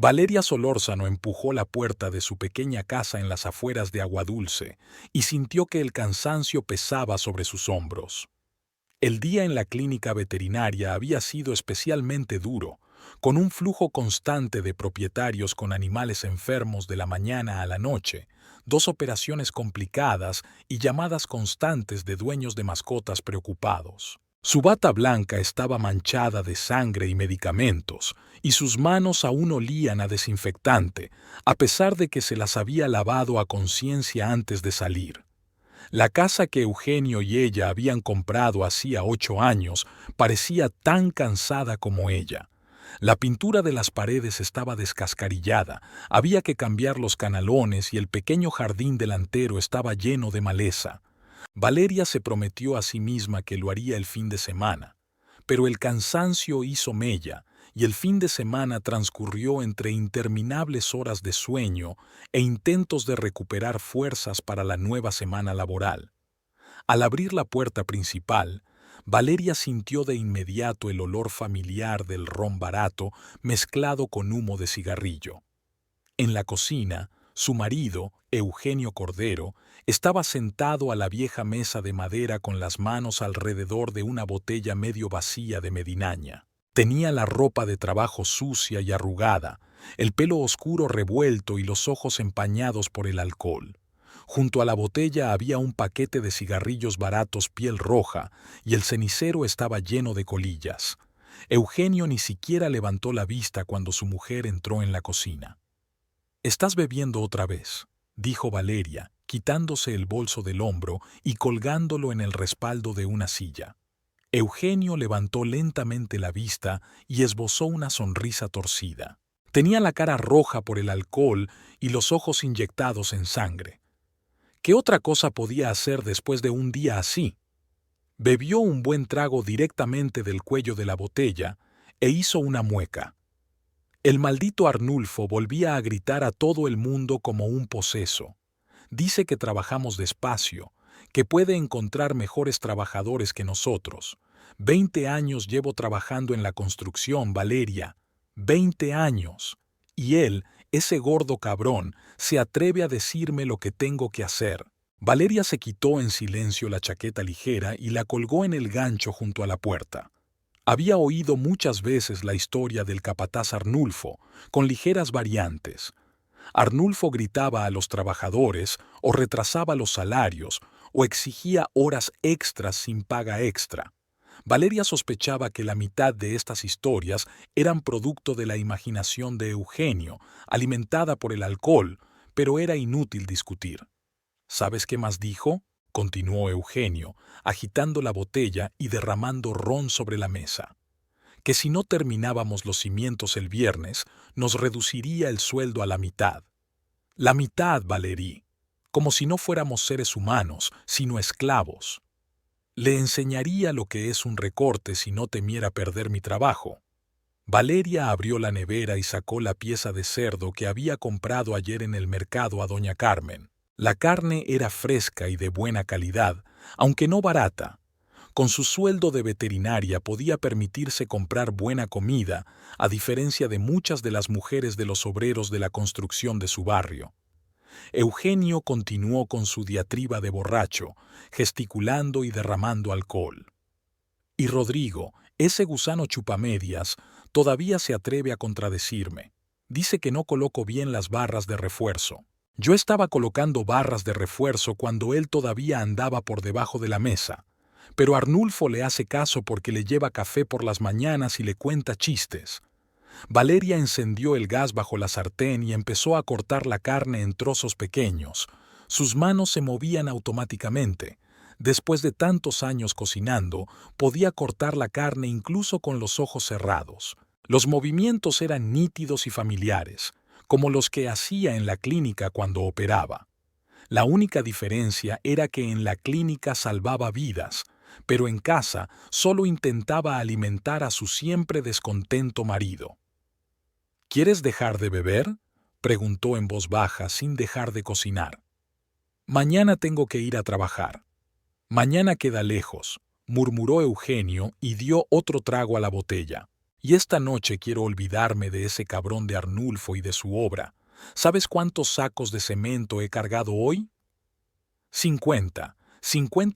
Valeria Solórzano empujó la puerta de su pequeña casa en las afueras de Aguadulce y sintió que el cansancio pesaba sobre sus hombros. El día en la clínica veterinaria había sido especialmente duro, con un flujo constante de propietarios con animales enfermos de la mañana a la noche, 2 operaciones complicadas y llamadas constantes de dueños de mascotas preocupados. Su bata blanca estaba manchada de sangre y medicamentos, y sus manos aún olían a desinfectante, a pesar de que se las había lavado a conciencia antes de salir. La casa que Eugenio y ella habían comprado hacía 8 años parecía tan cansada como ella. La pintura de las paredes estaba descascarillada, había que cambiar los canalones y el pequeño jardín delantero estaba lleno de maleza. Valeria se prometió a sí misma que lo haría el fin de semana, pero el cansancio hizo mella y el fin de semana transcurrió entre interminables horas de sueño e intentos de recuperar fuerzas para la nueva semana laboral. Al abrir la puerta principal, Valeria sintió de inmediato el olor familiar del ron barato mezclado con humo de cigarrillo. En la cocina, su marido, Eugenio Cordero, estaba sentado a la vieja mesa de madera con las manos alrededor de una botella medio vacía de medinaña. Tenía la ropa de trabajo sucia y arrugada, el pelo oscuro revuelto y los ojos empañados por el alcohol. Junto a la botella había un paquete de cigarrillos baratos piel roja y el cenicero estaba lleno de colillas. Eugenio ni siquiera levantó la vista cuando su mujer entró en la cocina. «¿Estás bebiendo otra vez?», dijo Valeria, quitándose el bolso del hombro y colgándolo en el respaldo de una silla. Eugenio levantó lentamente la vista y esbozó una sonrisa torcida. Tenía la cara roja por el alcohol y los ojos inyectados en sangre. ¿Qué otra cosa podía hacer después de un día así? Bebió un buen trago directamente del cuello de la botella e hizo una mueca. El maldito Arnulfo volvía a gritar a todo el mundo como un poseso. Dice que trabajamos despacio, que puede encontrar mejores trabajadores que nosotros. 20 años llevo trabajando en la construcción, Valeria. 20 años. Y él, ese gordo cabrón, se atreve a decirme lo que tengo que hacer. Valeria se quitó en silencio la chaqueta ligera y la colgó en el gancho junto a la puerta. Había oído muchas veces la historia del capataz Arnulfo, con ligeras variantes. Arnulfo gritaba a los trabajadores, o retrasaba los salarios, o exigía horas extras sin paga extra. Valeria sospechaba que la mitad de estas historias eran producto de la imaginación de Eugenio, alimentada por el alcohol, pero era inútil discutir. ¿Sabes qué más dijo?, continuó Eugenio, agitando la botella y derramando ron sobre la mesa. Que si no terminábamos los cimientos el viernes, nos reduciría el sueldo a la mitad. La mitad, Valerie, como si no fuéramos seres humanos, sino esclavos. Le enseñaría lo que es un recorte si no temiera perder mi trabajo. Valeria abrió la nevera y sacó la pieza de cerdo que había comprado ayer en el mercado a doña Carmen. La carne era fresca y de buena calidad, aunque no barata. Con su sueldo de veterinaria podía permitirse comprar buena comida, a diferencia de muchas de las mujeres de los obreros de la construcción de su barrio. Eugenio continuó con su diatriba de borracho, gesticulando y derramando alcohol. Y Rodrigo, ese gusano chupamedias, todavía se atreve a contradecirme. Dice que no coloco bien las barras de refuerzo. Yo estaba colocando barras de refuerzo cuando él todavía andaba por debajo de la mesa, pero Arnulfo le hace caso porque le lleva café por las mañanas y le cuenta chistes. Valeria encendió el gas bajo la sartén y empezó a cortar la carne en trozos pequeños. Sus manos se movían automáticamente. Después de tantos años cocinando, podía cortar la carne incluso con los ojos cerrados. Los movimientos eran nítidos y familiares, como los que hacía en la clínica cuando operaba. La única diferencia era que en la clínica salvaba vidas, pero en casa solo intentaba alimentar a su siempre descontento marido. ¿Quieres dejar de beber?, preguntó en voz baja sin dejar de cocinar. Mañana tengo que ir a trabajar. Mañana queda lejos, murmuró Eugenio y dio otro trago a la botella. Y esta noche quiero olvidarme de ese cabrón de Arnulfo y de su obra. ¿Sabes cuántos sacos de cemento he cargado hoy? 50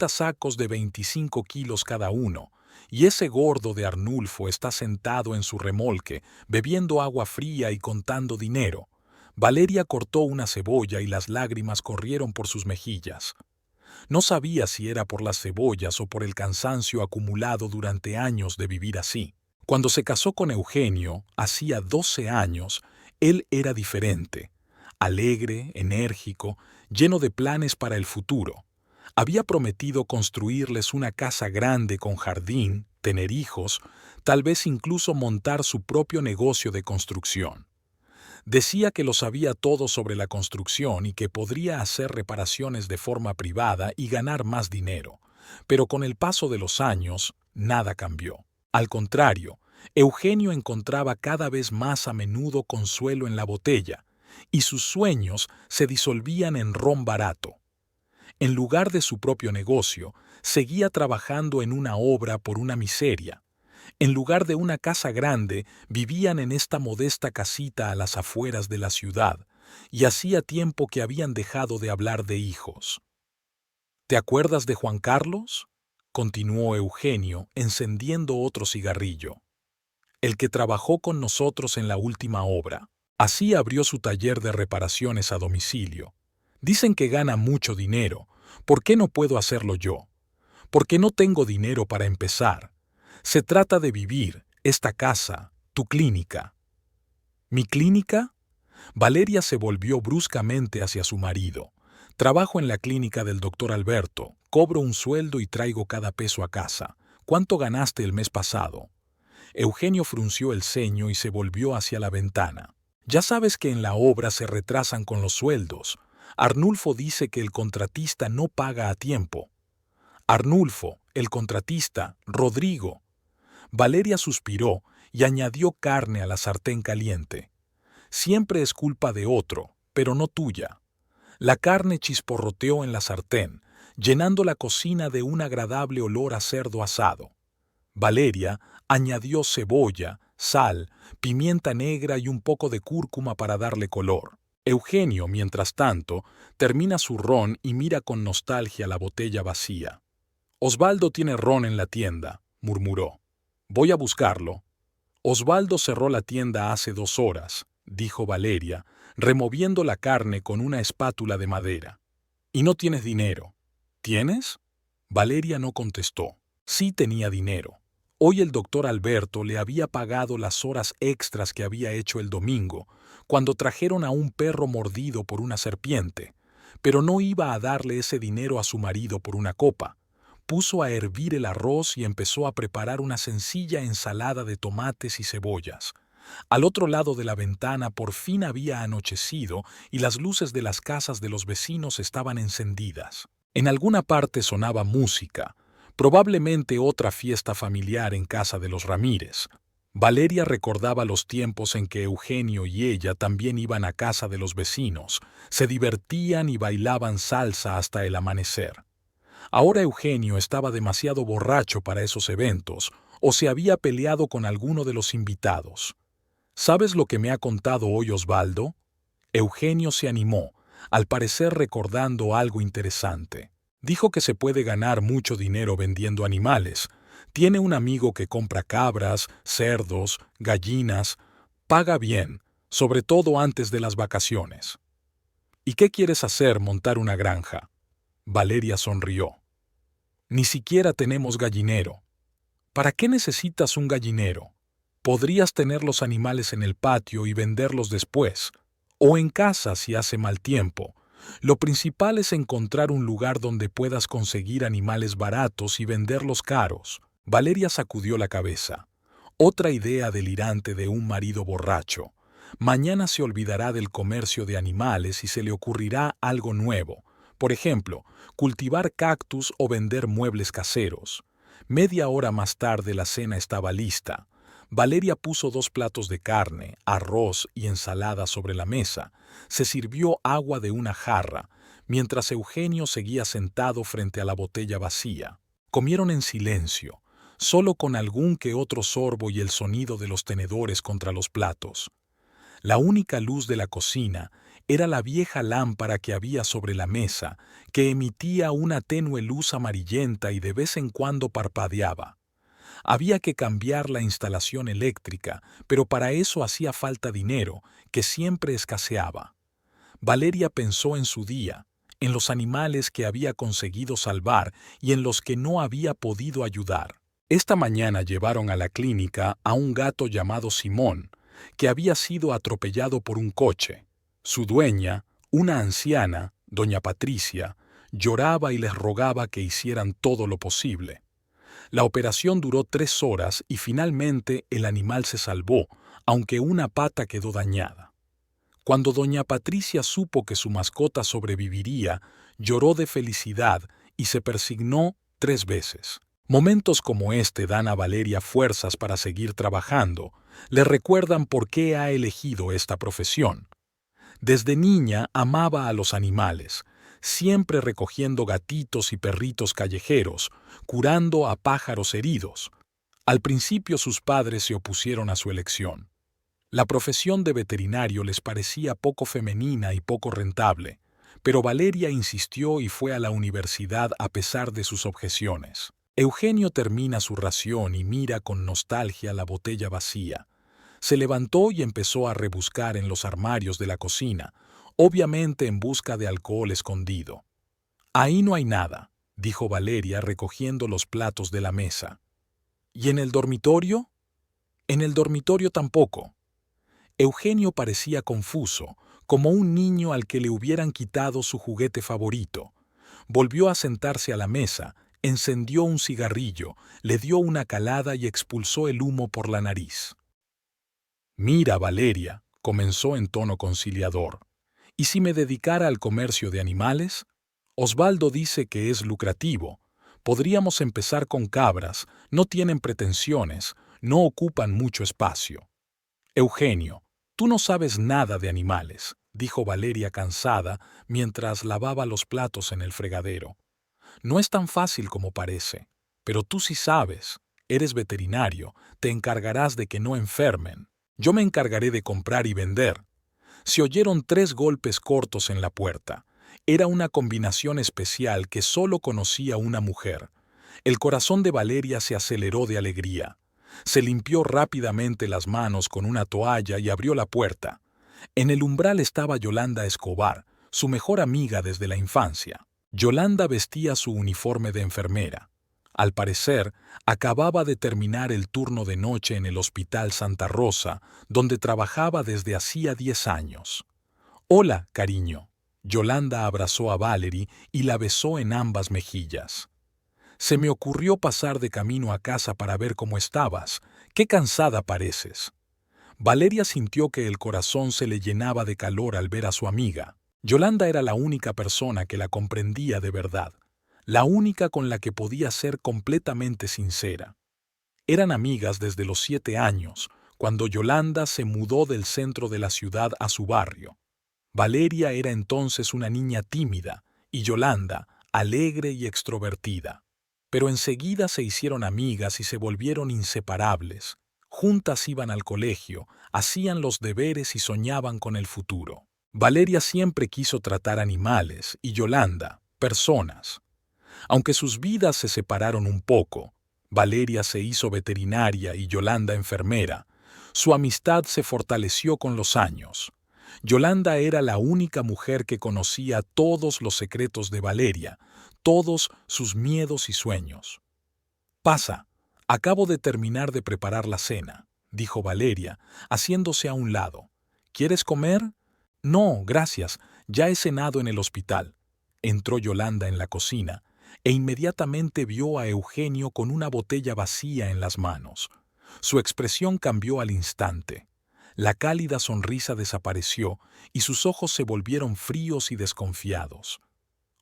sacos de 25 kilos cada uno, y ese gordo de Arnulfo está sentado en su remolque, bebiendo agua fría y contando dinero. Valeria cortó una cebolla y las lágrimas corrieron por sus mejillas. No sabía si era por las cebollas o por el cansancio acumulado durante años de vivir así. Cuando se casó con Eugenio, hacía 12 años, él era diferente, alegre, enérgico, lleno de planes para el futuro. Había prometido construirles una casa grande con jardín, tener hijos, tal vez incluso montar su propio negocio de construcción. Decía que lo sabía todo sobre la construcción y que podría hacer reparaciones de forma privada y ganar más dinero. Pero con el paso de los años, nada cambió. Al contrario, Eugenio encontraba cada vez más a menudo consuelo en la botella, y sus sueños se disolvían en ron barato. En lugar de su propio negocio, seguía trabajando en una obra por una miseria. En lugar de una casa grande, vivían en esta modesta casita a las afueras de la ciudad, y hacía tiempo que habían dejado de hablar de hijos. ¿Te acuerdas de Juan Carlos?, continuó Eugenio, encendiendo otro cigarrillo. El que trabajó con nosotros en la última obra. Así abrió su taller de reparaciones a domicilio. Dicen que gana mucho dinero. ¿Por qué no puedo hacerlo yo? Porque no tengo dinero para empezar. Se trata de vivir, esta casa, tu clínica. ¿Mi clínica? Valeria se volvió bruscamente hacia su marido. Trabajo en la clínica del doctor Alberto, cobro un sueldo y traigo cada peso a casa. ¿Cuánto ganaste el mes pasado? Eugenio frunció el ceño y se volvió hacia la ventana. Ya sabes que en la obra se retrasan con los sueldos. Arnulfo dice que el contratista no paga a tiempo. Arnulfo, el contratista, Rodrigo. Valeria suspiró y añadió carne a la sartén caliente. Siempre es culpa de otro, pero no tuya. La carne chisporroteó en la sartén, llenando la cocina de un agradable olor a cerdo asado. Valeria añadió cebolla, sal, pimienta negra y un poco de cúrcuma para darle color. Eugenio, mientras tanto, termina su ron y mira con nostalgia la botella vacía. Osvaldo tiene ron en la tienda, murmuró. Voy a buscarlo. Osvaldo cerró la tienda hace 2 horas, dijo Valeria, removiendo la carne con una espátula de madera. Y no tienes dinero. ¿Tienes? Valeria no contestó. Sí tenía dinero. Hoy el doctor Alberto le había pagado las horas extras que había hecho el domingo, cuando trajeron a un perro mordido por una serpiente, pero no iba a darle ese dinero a su marido por una copa. Puso a hervir el arroz y empezó a preparar una sencilla ensalada de tomates y cebollas. Al otro lado de la ventana por fin había anochecido y las luces de las casas de los vecinos estaban encendidas. En alguna parte sonaba música, probablemente otra fiesta familiar en casa de los Ramírez. Valeria recordaba los tiempos en que Eugenio y ella también iban a casa de los vecinos, se divertían y bailaban salsa hasta el amanecer. Ahora Eugenio estaba demasiado borracho para esos eventos, o se había peleado con alguno de los invitados. ¿Sabes lo que me ha contado hoy Osvaldo? Eugenio se animó, al parecer recordando algo interesante. Dijo que se puede ganar mucho dinero vendiendo animales. Tiene un amigo que compra cabras, cerdos, gallinas. Paga bien, sobre todo antes de las vacaciones. ¿Y qué quieres hacer, montar una granja? Valeria sonrió. Ni siquiera tenemos gallinero. ¿Para qué necesitas un gallinero? Podrías tener los animales en el patio y venderlos después, o en casa si hace mal tiempo. Lo principal es encontrar un lugar donde puedas conseguir animales baratos y venderlos caros. Valeria sacudió la cabeza. Otra idea delirante de un marido borracho. Mañana se olvidará del comercio de animales y se le ocurrirá algo nuevo. Por ejemplo, cultivar cactus o vender muebles caseros. Media hora más tarde la cena estaba lista. Valeria puso 2 platos de carne, arroz y ensalada sobre la mesa. Se sirvió agua de una jarra, mientras Eugenio seguía sentado frente a la botella vacía. Comieron en silencio. solo con algún que otro sorbo y el sonido de los tenedores contra los platos. La única luz de la cocina era la vieja lámpara que había sobre la mesa, que emitía una tenue luz amarillenta y de vez en cuando parpadeaba. Había que cambiar la instalación eléctrica, pero para eso hacía falta dinero, que siempre escaseaba. Valeria pensó en su día, en los animales que había conseguido salvar y en los que no había podido ayudar. Esta mañana llevaron a la clínica a un gato llamado Simón, que había sido atropellado por un coche. Su dueña, una anciana, doña Patricia, lloraba y les rogaba que hicieran todo lo posible. La operación duró 3 horas y finalmente el animal se salvó, aunque una pata quedó dañada. Cuando doña Patricia supo que su mascota sobreviviría, lloró de felicidad y se persignó 3 veces. Momentos como este dan a Valeria fuerzas para seguir trabajando, le recuerdan por qué ha elegido esta profesión. Desde niña amaba a los animales, siempre recogiendo gatitos y perritos callejeros, curando a pájaros heridos. Al principio sus padres se opusieron a su elección. La profesión de veterinario les parecía poco femenina y poco rentable, pero Valeria insistió y fue a la universidad a pesar de sus objeciones. Eugenio termina su ración y mira con nostalgia la botella vacía. Se levantó y empezó a rebuscar en los armarios de la cocina, obviamente en busca de alcohol escondido. «Ahí no hay nada», dijo Valeria recogiendo los platos de la mesa. «¿Y en el dormitorio?» «En el dormitorio tampoco». Eugenio parecía confuso, como un niño al que le hubieran quitado su juguete favorito. Volvió a sentarse a la mesa, encendió un cigarrillo, le dio una calada y expulsó el humo por la nariz. «Mira, Valeria», comenzó en tono conciliador, «¿y si me dedicara al comercio de animales? Osvaldo dice que es lucrativo. Podríamos empezar con cabras, no tienen pretensiones, no ocupan mucho espacio». «Eugenio, tú no sabes nada de animales», dijo Valeria cansada mientras lavaba los platos en el fregadero. «No es tan fácil como parece, pero tú sí sabes. Eres veterinario, te encargarás de que no enfermen. Yo me encargaré de comprar y vender». Se oyeron 3 golpes cortos en la puerta. Era una combinación especial que solo conocía una mujer. El corazón de Valeria se aceleró de alegría. Se limpió rápidamente las manos con una toalla y abrió la puerta. En el umbral estaba Yolanda Escobar, su mejor amiga desde la infancia. Yolanda vestía su uniforme de enfermera. Al parecer, acababa de terminar el turno de noche en el Hospital Santa Rosa, donde trabajaba desde hacía 10 años. «Hola, cariño». Yolanda abrazó a Valerie y la besó en ambas mejillas. «Se me ocurrió pasar de camino a casa para ver cómo estabas. Qué cansada pareces». Valeria sintió que el corazón se le llenaba de calor al ver a su amiga. Yolanda era la única persona que la comprendía de verdad, la única con la que podía ser completamente sincera. Eran amigas desde los 7 años, cuando Yolanda se mudó del centro de la ciudad a su barrio. Valeria era entonces una niña tímida y Yolanda, alegre y extrovertida. Pero enseguida se hicieron amigas y se volvieron inseparables. Juntas iban al colegio, hacían los deberes y soñaban con el futuro. Valeria siempre quiso tratar animales y Yolanda, personas. Aunque sus vidas se separaron un poco, Valeria se hizo veterinaria y Yolanda enfermera, su amistad se fortaleció con los años. Yolanda era la única mujer que conocía todos los secretos de Valeria, todos sus miedos y sueños. «Pasa, acabo de terminar de preparar la cena», dijo Valeria, haciéndose a un lado. «¿Quieres comer?» «No, gracias, ya he cenado en el hospital». Entró Yolanda en la cocina e inmediatamente vio a Eugenio con una botella vacía en las manos. Su expresión cambió al instante. La cálida sonrisa desapareció y sus ojos se volvieron fríos y desconfiados.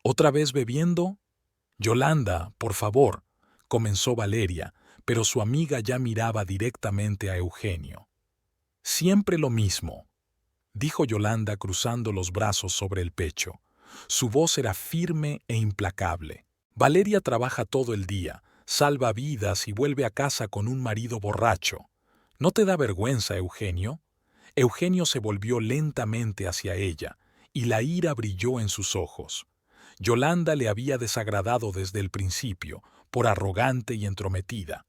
«¿Otra vez bebiendo?» «Yolanda, por favor», comenzó Valeria, pero su amiga ya miraba directamente a Eugenio. «Siempre lo mismo», dijo Yolanda cruzando los brazos sobre el pecho. Su voz era firme e implacable. «Valeria trabaja todo el día, salva vidas y vuelve a casa con un marido borracho. ¿No te da vergüenza, Eugenio? Eugenio se volvió lentamente hacia ella, y la ira brilló en sus ojos. Yolanda le había desagradado desde el principio, por arrogante y entrometida.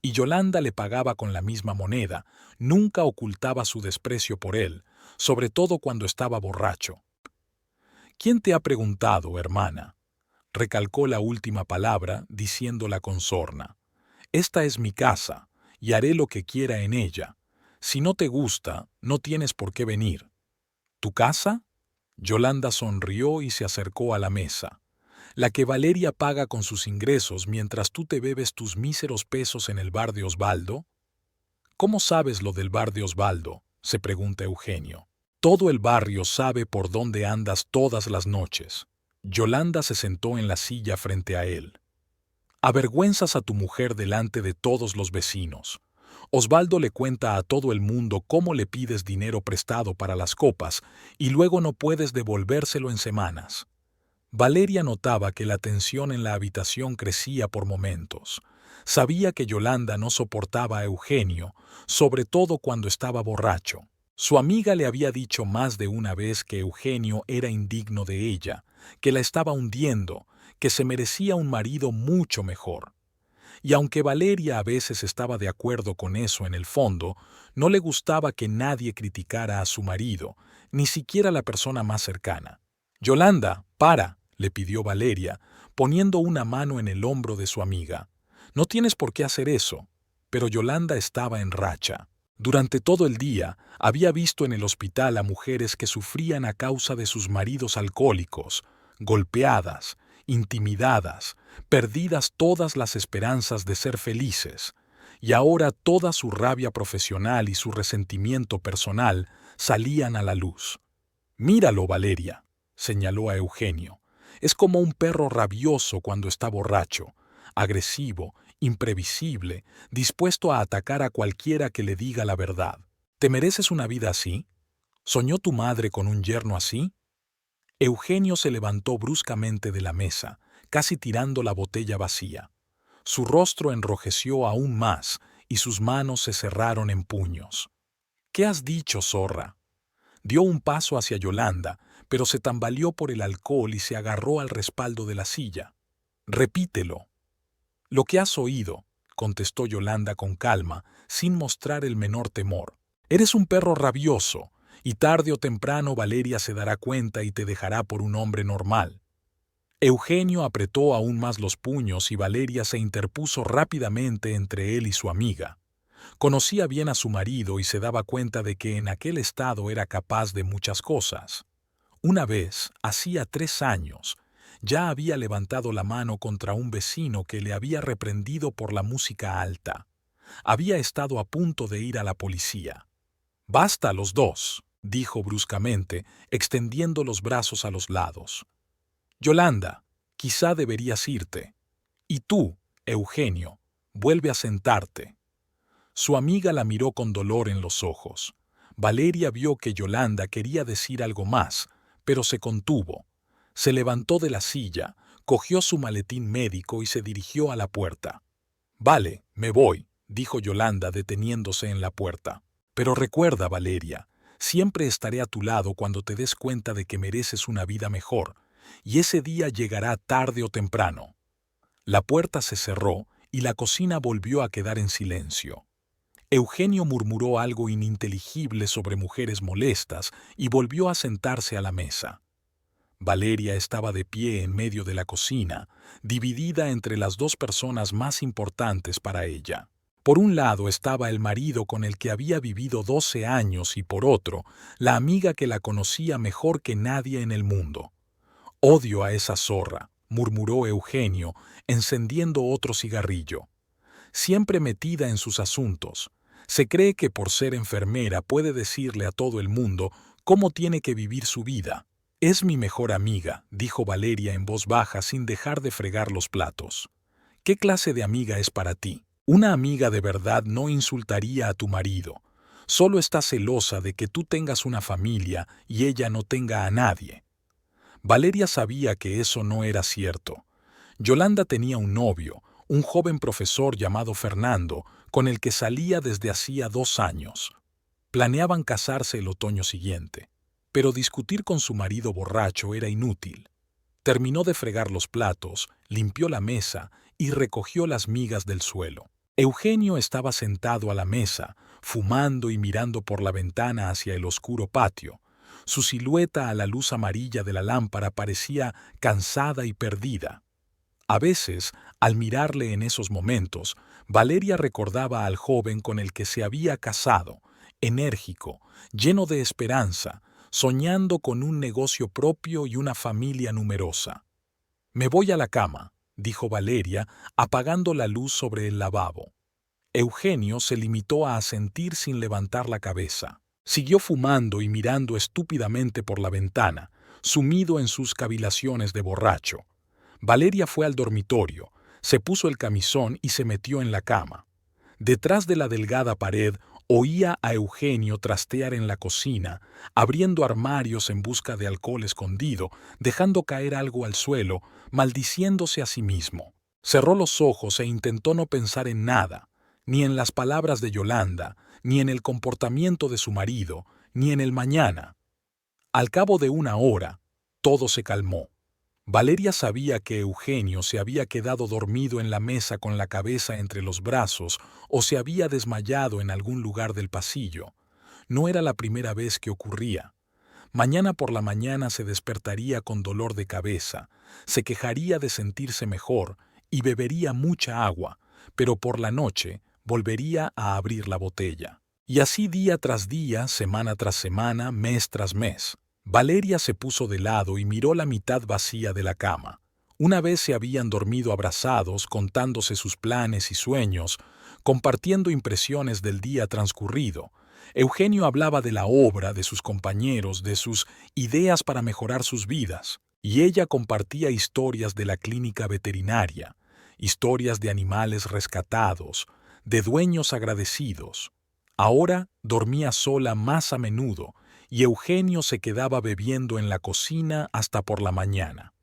Y Yolanda le pagaba con la misma moneda, nunca ocultaba su desprecio por él, sobre todo cuando estaba borracho. ¿Quién te ha preguntado, hermana? Recalcó la última palabra, diciéndola con sorna. Esta es mi casa, y haré lo que quiera en ella. Si no te gusta, no tienes por qué venir. ¿Tu casa? Yolanda sonrió y se acercó a la mesa. La que Valeria paga con sus ingresos mientras tú te bebes tus míseros pesos en el bar de Osvaldo. ¿Cómo sabes lo del bar de Osvaldo?, se pregunta Eugenio. Todo el barrio sabe por dónde andas todas las noches. Yolanda se sentó en la silla frente a él. Avergüenzas a tu mujer delante de todos los vecinos. Osvaldo le cuenta a todo el mundo cómo le pides dinero prestado para las copas y luego no puedes devolvérselo en semanas. Valeria notaba que la tensión en la habitación crecía por momentos. Sabía que Yolanda no soportaba a Eugenio, sobre todo cuando estaba borracho. Su amiga le había dicho más de una vez que Eugenio era indigno de ella, que la estaba hundiendo, que se merecía un marido mucho mejor. Y aunque Valeria a veces estaba de acuerdo con eso en el fondo, no le gustaba que nadie criticara a su marido, ni siquiera la persona más cercana. «Yolanda, para», le pidió Valeria, poniendo una mano en el hombro de su amiga. «No tienes por qué hacer eso». Pero Yolanda estaba en racha. Durante todo el día había visto en el hospital a mujeres que sufrían a causa de sus maridos alcohólicos, golpeadas, intimidadas, perdidas todas las esperanzas de ser felices, y ahora toda su rabia profesional y su resentimiento personal salían a la luz. «Míralo, Valeria», señaló a Eugenio. «Es como un perro rabioso cuando está borracho, agresivo, imprevisible, dispuesto a atacar a cualquiera que le diga la verdad. ¿Te mereces una vida así? ¿Soñó tu madre con un yerno así?» Eugenio se levantó bruscamente de la mesa, casi tirando la botella vacía. Su rostro enrojeció aún más y sus manos se cerraron en puños. «¿Qué has dicho, zorra?» Dio un paso hacia Yolanda, pero se tambaleó por el alcohol y se agarró al respaldo de la silla. «Repítelo». «Lo que has oído», contestó Yolanda con calma, sin mostrar el menor temor. «Eres un perro rabioso, y tarde o temprano Valeria se dará cuenta y te dejará por un hombre normal». Eugenio apretó aún más los puños y Valeria se interpuso rápidamente entre él y su amiga. Conocía bien a su marido y se daba cuenta de que en aquel estado era capaz de muchas cosas. Una vez, hacía 3 años, ya había levantado la mano contra un vecino que le había reprendido por la música alta. Había estado a punto de ir a la policía. «Basta los dos», dijo bruscamente, extendiendo los brazos a los lados. «Yolanda, quizá deberías irte. Y tú, Eugenio, vuelve a sentarte». Su amiga la miró con dolor en los ojos. Valeria vio que Yolanda quería decir algo más, pero se contuvo. Se levantó de la silla, cogió su maletín médico y se dirigió a la puerta. «Vale, me voy», dijo Yolanda deteniéndose en la puerta. «Pero recuerda, Valeria, siempre estaré a tu lado cuando te des cuenta de que mereces una vida mejor, y ese día llegará tarde o temprano». La puerta se cerró y la cocina volvió a quedar en silencio. Eugenio murmuró algo ininteligible sobre mujeres molestas y volvió a sentarse a la mesa. Valeria estaba de pie en medio de la cocina, dividida entre las 2 personas más importantes para ella. Por un lado estaba el marido con el que había vivido 12 años y por otro, la amiga que la conocía mejor que nadie en el mundo. «Odio a esa zorra», murmuró Eugenio, encendiendo otro cigarrillo. «Siempre metida en sus asuntos. Se cree que por ser enfermera puede decirle a todo el mundo cómo tiene que vivir su vida». «Es mi mejor amiga», dijo Valeria en voz baja sin dejar de fregar los platos. «¿Qué clase de amiga es para ti? Una amiga de verdad no insultaría a tu marido. Solo está celosa de que tú tengas una familia y ella no tenga a nadie». Valeria sabía que eso no era cierto. Yolanda tenía un novio, un joven profesor llamado Fernando, con el que salía desde hacía 2 años. Planeaban casarse el otoño siguiente, pero discutir con su marido borracho era inútil. Terminó de fregar los platos, limpió la mesa y recogió las migas del suelo. Eugenio estaba sentado a la mesa, fumando y mirando por la ventana hacia el oscuro patio. Su silueta a la luz amarilla de la lámpara parecía cansada y perdida. A veces, al mirarle en esos momentos, Valeria recordaba al joven con el que se había casado, enérgico, lleno de esperanza, soñando con un negocio propio y una familia numerosa. «Me voy a la cama», dijo Valeria, apagando la luz sobre el lavabo. Eugenio se limitó a asentir sin levantar la cabeza. Siguió fumando y mirando estúpidamente por la ventana, sumido en sus cavilaciones de borracho. Valeria fue al dormitorio, se puso el camisón y se metió en la cama. Detrás de la delgada pared oía a Eugenio trastear en la cocina, abriendo armarios en busca de alcohol escondido, dejando caer algo al suelo, maldiciéndose a sí mismo. Cerró los ojos e intentó no pensar en nada, ni en las palabras de Yolanda, ni en el comportamiento de su marido, ni en el mañana. Al cabo de 1 hora, todo se calmó. Valeria sabía que Eugenio se había quedado dormido en la mesa con la cabeza entre los brazos o se había desmayado en algún lugar del pasillo. No era la primera vez que ocurría. Mañana por la mañana se despertaría con dolor de cabeza, se quejaría de sentirse mejor y bebería mucha agua, pero por la noche volvería a abrir la botella. Y así día tras día, semana tras semana, mes tras mes. Valeria se puso de lado y miró la mitad vacía de la cama. Una vez se habían dormido abrazados, contándose sus planes y sueños, compartiendo impresiones del día transcurrido. Eugenio hablaba de la obra, de sus compañeros, de sus ideas para mejorar sus vidas, y ella compartía historias de la clínica veterinaria, historias de animales rescatados, de dueños agradecidos. Ahora dormía sola más a menudo, y Eugenio se quedaba bebiendo en la cocina hasta por la mañana.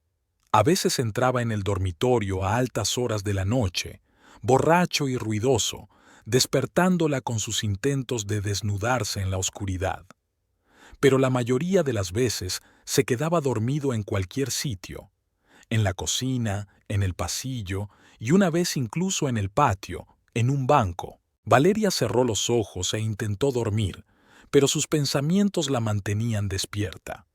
A veces entraba en el dormitorio a altas horas de la noche, borracho y ruidoso, despertándola con sus intentos de desnudarse en la oscuridad. Pero la mayoría de las veces se quedaba dormido en cualquier sitio, en la cocina, en el pasillo y una vez incluso en el patio, en un banco. Valeria cerró los ojos e intentó dormir, pero sus pensamientos la mantenían despierta.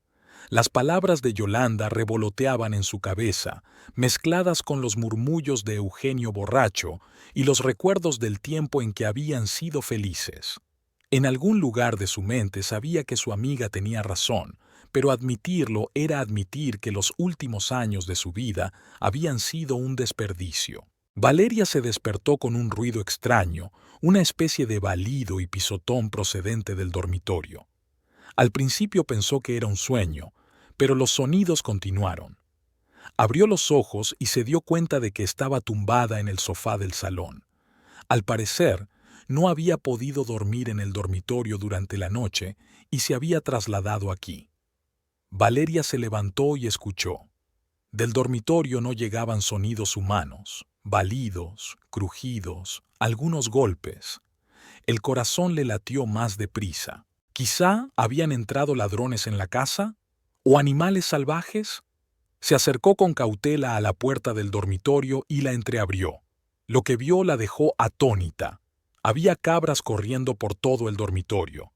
Las palabras de Yolanda revoloteaban en su cabeza, mezcladas con los murmullos de Eugenio borracho y los recuerdos del tiempo en que habían sido felices. En algún lugar de su mente sabía que su amiga tenía razón, pero admitirlo era admitir que los últimos años de su vida habían sido un desperdicio. Valeria se despertó con un ruido extraño, una especie de balido y pisotón procedente del dormitorio. Al principio pensó que era un sueño, pero los sonidos continuaron. Abrió los ojos y se dio cuenta de que estaba tumbada en el sofá del salón. Al parecer, no había podido dormir en el dormitorio durante la noche y se había trasladado aquí. Valeria se levantó y escuchó. Del dormitorio no llegaban sonidos humanos, balidos, crujidos, algunos golpes. El corazón le latió más deprisa. ¿Quizá habían entrado ladrones en la casa? ¿O animales salvajes? Se acercó con cautela a la puerta del dormitorio y la entreabrió. Lo que vio la dejó atónita. Había cabras corriendo por todo el dormitorio.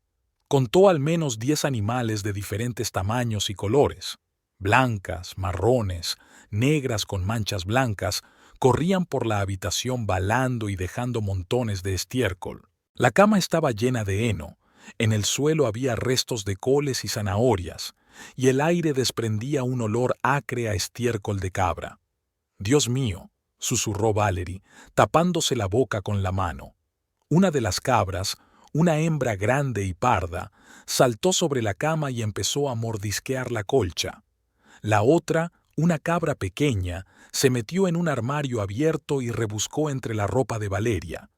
Contó al menos 10 animales de diferentes tamaños y colores. Blancas, marrones, negras con manchas blancas, corrían por la habitación balando y dejando montones de estiércol. La cama estaba llena de heno, en el suelo había restos de coles y zanahorias, y el aire desprendía un olor acre a estiércol de cabra. «Dios mío», susurró Valerie, tapándose la boca con la mano. Una de las cabras, una hembra grande y parda, saltó sobre la cama y empezó a mordisquear la colcha. La otra, una cabra pequeña, se metió en un armario abierto y rebuscó entre la ropa de Valeria.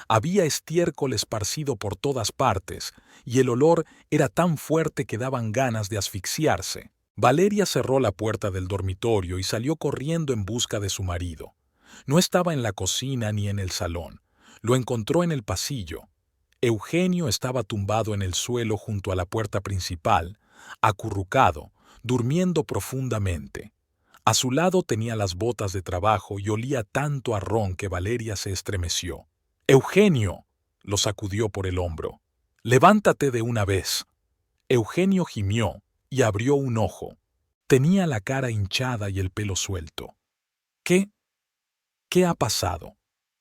Había estiércol esparcido por todas partes, y el olor era tan fuerte que daban ganas de asfixiarse. Valeria cerró la puerta del dormitorio y salió corriendo en busca de su marido. No estaba en la cocina ni en el salón. Lo encontró en el pasillo. Eugenio estaba tumbado en el suelo junto a la puerta principal, acurrucado, durmiendo profundamente. A su lado tenía las botas de trabajo y olía tanto a ron que Valeria se estremeció. «¡Eugenio!», lo sacudió por el hombro. «¡Levántate de una vez!». Eugenio gimió y abrió un ojo. Tenía la cara hinchada y el pelo suelto. «¿Qué? ¿Qué ha pasado?».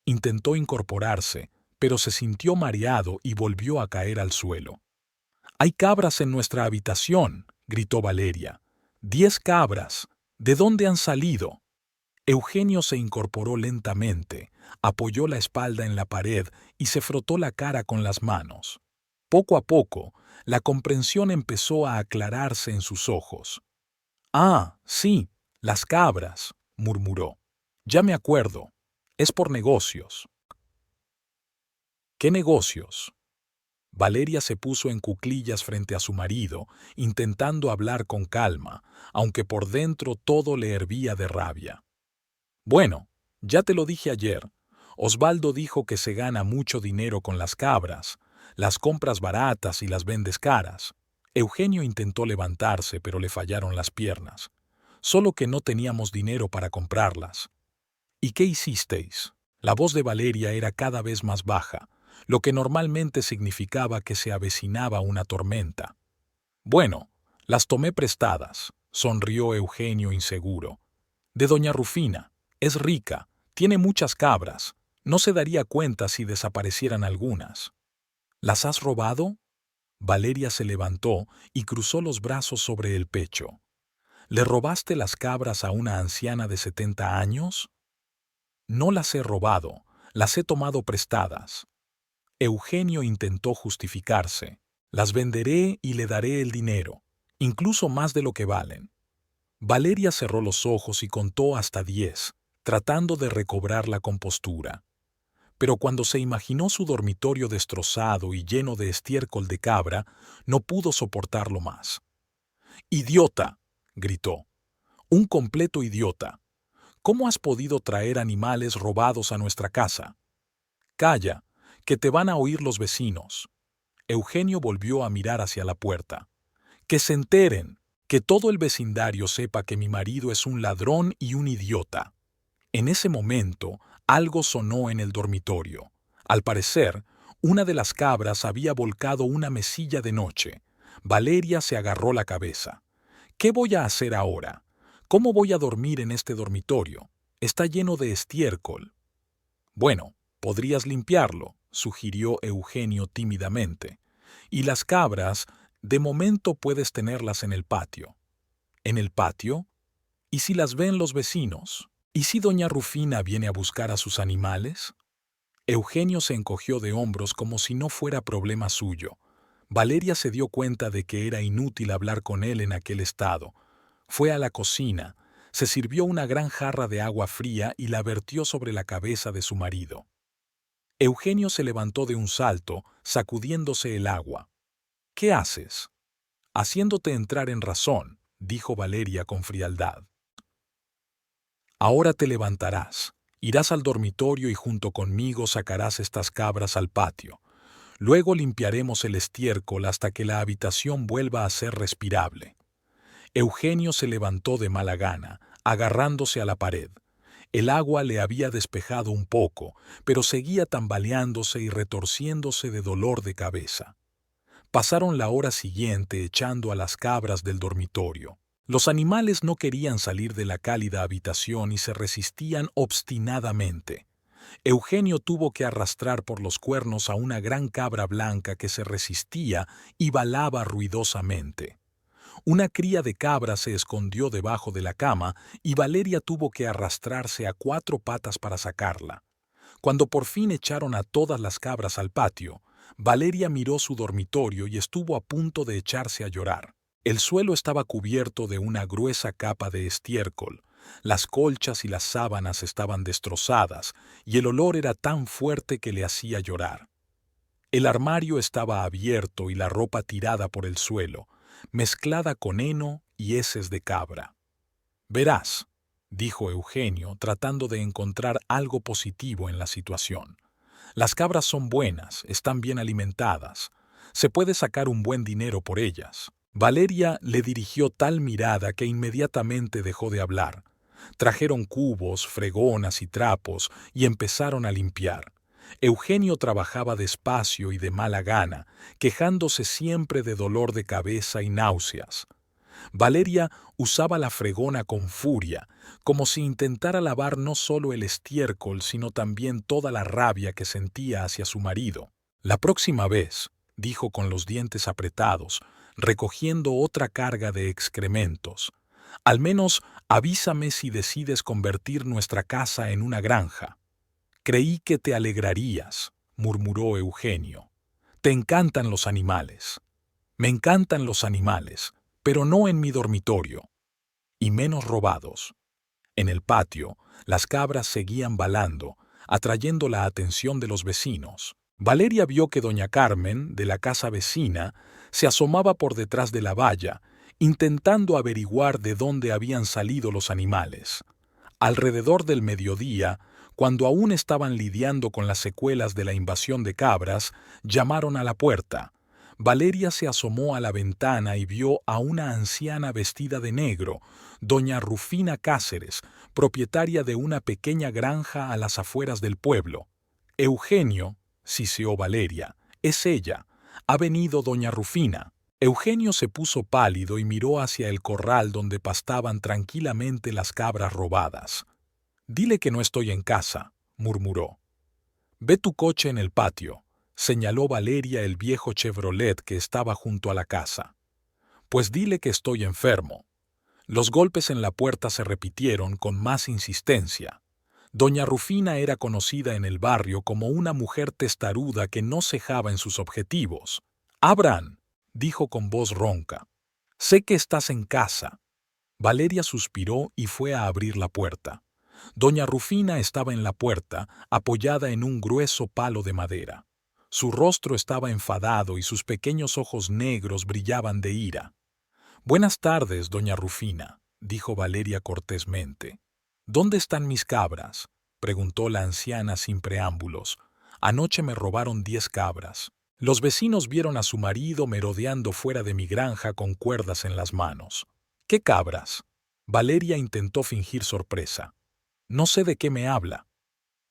Intentó incorporarse, pero se sintió mareado y volvió a caer al suelo. «¡Hay cabras en nuestra habitación!», gritó Valeria. «¡10 cabras! ¿De dónde han salido?». Eugenio se incorporó lentamente, apoyó la espalda en la pared y se frotó la cara con las manos. Poco a poco, la comprensión empezó a aclararse en sus ojos. «Ah, sí, las cabras», murmuró. «Ya me acuerdo. Es por negocios». «¿Qué negocios?». Valeria se puso en cuclillas frente a su marido, intentando hablar con calma, aunque por dentro todo le hervía de rabia. «Bueno, ya te lo dije ayer. Osvaldo dijo que se gana mucho dinero con las cabras, las compras baratas y las vendes caras». Eugenio intentó levantarse, pero le fallaron las piernas. «Solo que no teníamos dinero para comprarlas». «¿Y qué hicisteis?». La voz de Valeria era cada vez más baja, lo que normalmente significaba que se avecinaba una tormenta. «Bueno, las tomé prestadas», sonrió Eugenio inseguro. «De doña Rufina. Es rica, tiene muchas cabras. No se daría cuenta si desaparecieran algunas». «¿Las has robado?». Valeria se levantó y cruzó los brazos sobre el pecho. «¿Le robaste las cabras a una anciana de 70 años?». «No las he robado, las he tomado prestadas». Eugenio intentó justificarse. «Las venderé y le daré el dinero, incluso más de lo que valen». Valeria cerró los ojos y contó hasta 10, tratando de recobrar la compostura. Pero cuando se imaginó su dormitorio destrozado y lleno de estiércol de cabra, no pudo soportarlo más. «¡Idiota!», gritó. «Un completo idiota. ¿Cómo has podido traer animales robados a nuestra casa?». «Calla, que te van a oír los vecinos». Eugenio volvió a mirar hacia la puerta. «Que se enteren, que todo el vecindario sepa que mi marido es un ladrón y un idiota». En ese momento, algo sonó en el dormitorio. Al parecer, una de las cabras había volcado una mesilla de noche. Valeria se agarró la cabeza. «¿Qué voy a hacer ahora? ¿Cómo voy a dormir en este dormitorio? Está lleno de estiércol». «Bueno, podrías limpiarlo», sugirió Eugenio tímidamente. «Y las cabras, de momento puedes tenerlas en el patio». «¿En el patio? ¿Y si las ven los vecinos? ¿Y si doña Rufina viene a buscar a sus animales?». Eugenio se encogió de hombros como si no fuera problema suyo. Valeria se dio cuenta de que era inútil hablar con él en aquel estado. Fue a la cocina, se sirvió una gran jarra de agua fría y la vertió sobre la cabeza de su marido. Eugenio se levantó de un salto, sacudiéndose el agua. «¿Qué haces?». «Haciéndote entrar en razón», dijo Valeria con frialdad. «Ahora te levantarás, irás al dormitorio y junto conmigo sacarás estas cabras al patio. Luego limpiaremos el estiércol hasta que la habitación vuelva a ser respirable». Eugenio se levantó de mala gana, agarrándose a la pared. El agua le había despejado un poco, pero seguía tambaleándose y retorciéndose de dolor de cabeza. Pasaron la hora siguiente echando a las cabras del dormitorio. Los animales no querían salir de la cálida habitación y se resistían obstinadamente. Eugenio tuvo que arrastrar por los cuernos a una gran cabra blanca que se resistía y balaba ruidosamente. Una cría de cabra se escondió debajo de la cama y Valeria tuvo que arrastrarse a 4 patas para sacarla. Cuando por fin echaron a todas las cabras al patio, Valeria miró su dormitorio y estuvo a punto de echarse a llorar. El suelo estaba cubierto de una gruesa capa de estiércol, las colchas y las sábanas estaban destrozadas y el olor era tan fuerte que le hacía llorar. El armario estaba abierto y la ropa tirada por el suelo, mezclada con heno y heces de cabra. «Verás», dijo Eugenio, tratando de encontrar algo positivo en la situación. Las cabras son buenas, están bien alimentadas. Se puede sacar un buen dinero por ellas. Valeria le dirigió tal mirada que inmediatamente dejó de hablar. Trajeron cubos, fregonas y trapos y empezaron a limpiar. Eugenio trabajaba despacio y de mala gana, quejándose siempre de dolor de cabeza y náuseas. Valeria usaba la fregona con furia, como si intentara lavar no solo el estiércol, sino también toda la rabia que sentía hacia su marido. La próxima vez, dijo con los dientes apretados, recogiendo otra carga de excrementos, al menos avísame si decides convertir nuestra casa en una granja. Creí que te alegrarías, murmuró Eugenio. Te encantan los animales. Me encantan los animales, pero no en mi dormitorio. Y menos robados. En el patio, las cabras seguían balando, atrayendo la atención de los vecinos. Valeria vio que doña Carmen, de la casa vecina, se asomaba por detrás de la valla, intentando averiguar de dónde habían salido los animales. Alrededor del mediodía, cuando aún estaban lidiando con las secuelas de la invasión de cabras, llamaron a la puerta. Valeria se asomó a la ventana y vio a una anciana vestida de negro, doña Rufina Cáceres, propietaria de una pequeña granja a las afueras del pueblo. Eugenio, siseó Valeria, es ella. Ha venido doña Rufina. Eugenio se puso pálido y miró hacia el corral donde pastaban tranquilamente las cabras robadas. Dile que no estoy en casa, murmuró. Ve tu coche en el patio, señaló Valeria el viejo Chevrolet que estaba junto a la casa. Pues dile que estoy enfermo. Los golpes en la puerta se repitieron con más insistencia. Doña Rufina era conocida en el barrio como una mujer testaruda que no cejaba en sus objetivos. «Abran», dijo con voz ronca. «Sé que estás en casa». Valeria suspiró y fue a abrir la puerta. Doña Rufina estaba en la puerta, apoyada en un grueso palo de madera. Su rostro estaba enfadado y sus pequeños ojos negros brillaban de ira. «Buenas tardes, doña Rufina», dijo Valeria cortésmente. «¿Dónde están mis cabras?», preguntó la anciana sin preámbulos. «Anoche me robaron 10 cabras. Los vecinos vieron a su marido merodeando fuera de mi granja con cuerdas en las manos». «¿Qué cabras?». Valeria intentó fingir sorpresa. «No sé de qué me habla».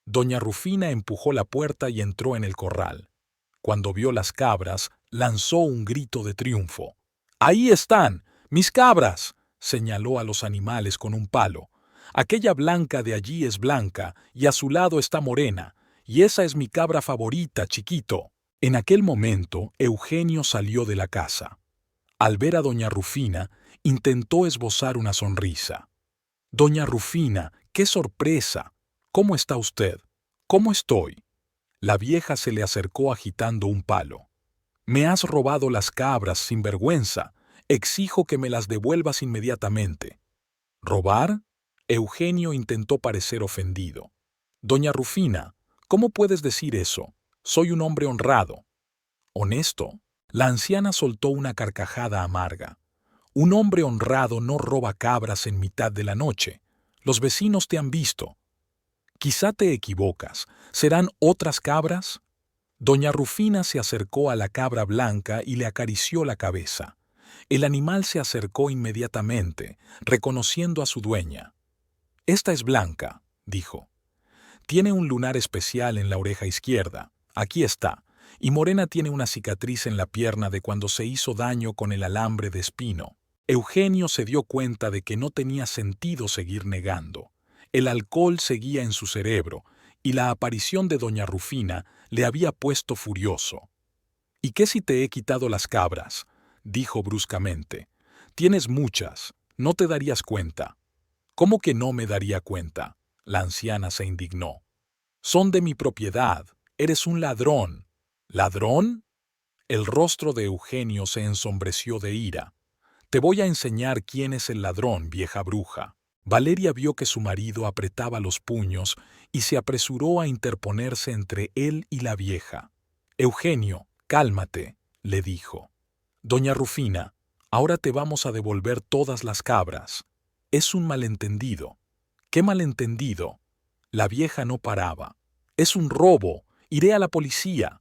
Doña Rufina empujó la puerta y entró en el corral. Cuando vio las cabras, lanzó un grito de triunfo. «¡Ahí están! ¡Mis cabras!», señaló a los animales con un palo. «Aquella blanca de allí es blanca y a su lado está morena, y esa es mi cabra favorita, chiquito». En aquel momento, Eugenio salió de la casa. Al ver a doña Rufina, intentó esbozar una sonrisa. «Doña Rufina, qué sorpresa. ¿Cómo está usted? ¿Cómo estoy?». La vieja se le acercó agitando un palo. «Me has robado las cabras, sinvergüenza. Exijo que me las devuelvas inmediatamente». «¿Robar?». Eugenio intentó parecer ofendido. «Doña Rufina, ¿cómo puedes decir eso? Soy un hombre honrado». «¿Honesto?». La anciana soltó una carcajada amarga. «Un hombre honrado no roba cabras en mitad de la noche. Los vecinos te han visto». «Quizá te equivocas. ¿Serán otras cabras?». Doña Rufina se acercó a la cabra blanca y le acarició la cabeza. El animal se acercó inmediatamente, reconociendo a su dueña. «Esta es blanca», dijo. «Tiene un lunar especial en la oreja izquierda. Aquí está. Y morena tiene una cicatriz en la pierna de cuando se hizo daño con el alambre de espino». Eugenio se dio cuenta de que no tenía sentido seguir negando. El alcohol seguía en su cerebro, y la aparición de doña Rufina le había puesto furioso. «¿Y qué si te he quitado las cabras?», dijo bruscamente. «Tienes muchas, no te darías cuenta». «¿Cómo que no me daría cuenta?». La anciana se indignó. «Son de mi propiedad. Eres un ladrón». «¿Ladrón?». El rostro de Eugenio se ensombreció de ira. «Te voy a enseñar quién es el ladrón, vieja bruja». Valeria vio que su marido apretaba los puños y se apresuró a interponerse entre él y la vieja. «Eugenio, cálmate», le dijo. «Doña Rufina, ahora te vamos a devolver todas las cabras. Es un malentendido. ¡Qué malentendido! La vieja no paraba. ¡Es un robo! ¡Iré a la policía!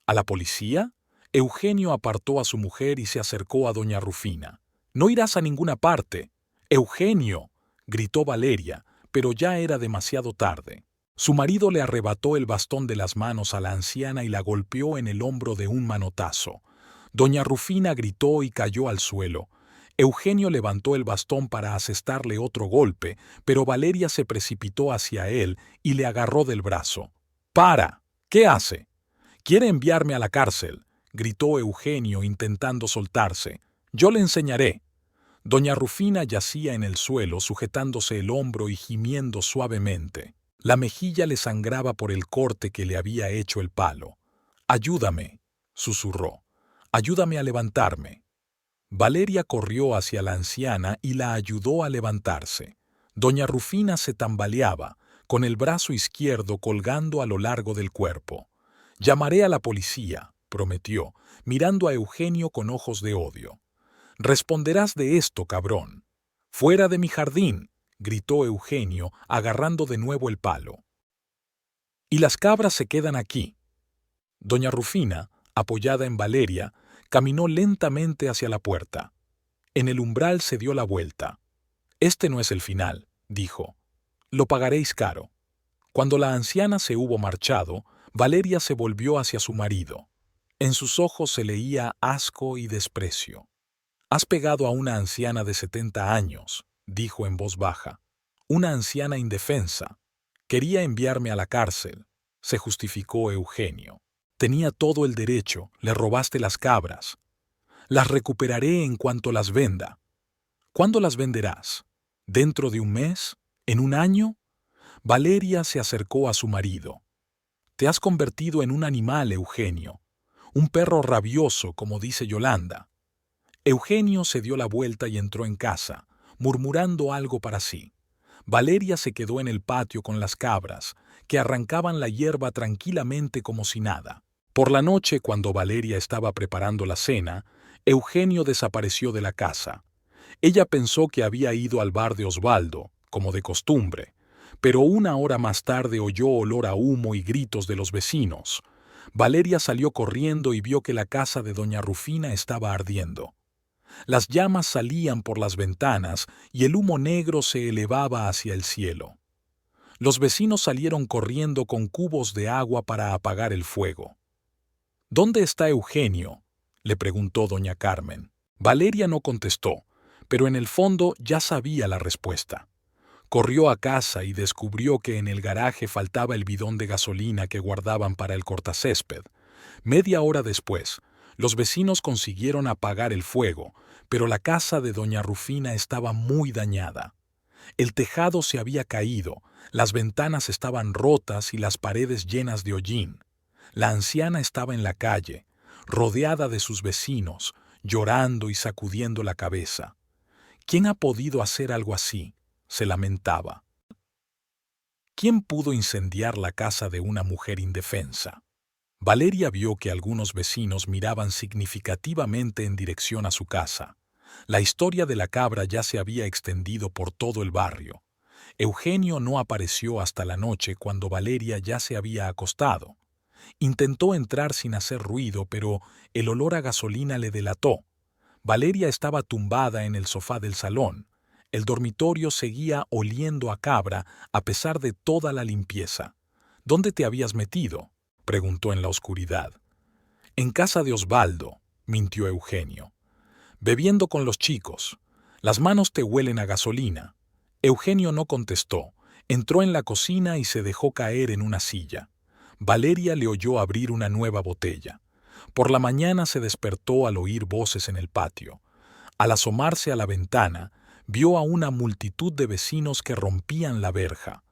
¿A la policía? Eugenio apartó a su mujer y se acercó a doña Rufina. «No irás a ninguna parte». «Eugenio», gritó Valeria, pero ya era demasiado tarde. Su marido le arrebató el bastón de las manos a la anciana y la golpeó en el hombro de un manotazo. Doña Rufina gritó y cayó al suelo. Eugenio levantó el bastón para asestarle otro golpe, pero Valeria se precipitó hacia él y le agarró del brazo. «¡Para! ¿Qué hace?» «Quiere enviarme a la cárcel», gritó Eugenio intentando soltarse. «Yo le enseñaré». Doña Rufina yacía en el suelo sujetándose el hombro y gimiendo suavemente. La mejilla le sangraba por el corte que le había hecho el palo. «Ayúdame», susurró. «Ayúdame a levantarme». Valeria corrió hacia la anciana y la ayudó a levantarse. Doña Rufina se tambaleaba, con el brazo izquierdo colgando a lo largo del cuerpo. «Llamaré a la policía», prometió, mirando a Eugenio con ojos de odio. «Responderás de esto, cabrón». «Fuera de mi jardín», gritó Eugenio, agarrando de nuevo el palo. «Y las cabras se quedan aquí». Doña Rufina, apoyada en Valeria, caminó lentamente hacia la puerta. En el umbral se dio la vuelta. «Este no es el final», dijo. «Lo pagaréis caro». Cuando la anciana se hubo marchado, Valeria se volvió hacia su marido. En sus ojos se leía asco y desprecio. «Has pegado a una anciana de 70 años», dijo en voz baja. «Una anciana indefensa. Quería enviarme a la cárcel», se justificó Eugenio. «Tenía todo el derecho, le robaste las cabras. Las recuperaré en cuanto las venda». «¿Cuándo las venderás? ¿Dentro de un mes? ¿En un año?» Valeria se acercó a su marido. «Te has convertido en un animal, Eugenio. Un perro rabioso, como dice Yolanda». Eugenio se dio la vuelta y entró en casa, murmurando algo para sí. Valeria se quedó en el patio con las cabras, que arrancaban la hierba tranquilamente como si nada. Por la noche, cuando Valeria estaba preparando la cena, Eugenio desapareció de la casa. Ella pensó que había ido al bar de Osvaldo, como de costumbre, pero una hora más tarde oyó olor a humo y gritos de los vecinos. Valeria salió corriendo y vio que la casa de doña Rufina estaba ardiendo. Las llamas salían por las ventanas y el humo negro se elevaba hacia el cielo. Los vecinos salieron corriendo con cubos de agua para apagar el fuego. «¿Dónde está Eugenio?», le preguntó doña Carmen. Valeria no contestó, pero en el fondo ya sabía la respuesta. Corrió a casa y descubrió que en el garaje faltaba el bidón de gasolina que guardaban para el cortacésped. Media hora después, los vecinos consiguieron apagar el fuego, pero la casa de doña Rufina estaba muy dañada. El tejado se había caído, las ventanas estaban rotas y las paredes llenas de hollín. La anciana estaba en la calle, rodeada de sus vecinos, llorando y sacudiendo la cabeza. «¿Quién ha podido hacer algo así?», se lamentaba. «¿Quién pudo incendiar la casa de una mujer indefensa?». Valeria vio que algunos vecinos miraban significativamente en dirección a su casa. La historia de la cabra ya se había extendido por todo el barrio. Eugenio no apareció hasta la noche cuando Valeria ya se había acostado. Intentó entrar sin hacer ruido, pero el olor a gasolina le delató. Valeria estaba tumbada en el sofá del salón. El dormitorio seguía oliendo a cabra a pesar de toda la limpieza. «¿Dónde te habías metido?», preguntó en la oscuridad. «En casa de Osvaldo», mintió Eugenio. «Bebiendo con los chicos. Las manos te huelen a gasolina». Eugenio no contestó. Entró en la cocina y se dejó caer en una silla. Valeria le oyó abrir una nueva botella. Por la mañana se despertó al oír voces en el patio. Al asomarse a la ventana, vio a una multitud de vecinos que rompían la verja.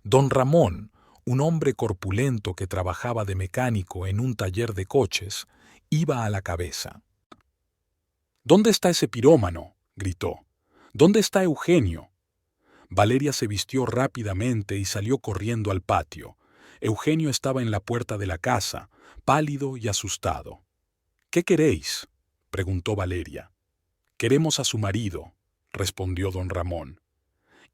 Don Ramón, un hombre corpulento que trabajaba de mecánico en un taller de coches, iba a la cabeza. «¿Dónde está ese pirómano?», gritó. «¿Dónde está Eugenio?». Valeria se vistió rápidamente y salió corriendo al patio. Eugenio estaba en la puerta de la casa, pálido y asustado. «¿Qué queréis?», preguntó Valeria. «Queremos a su marido», respondió don Ramón.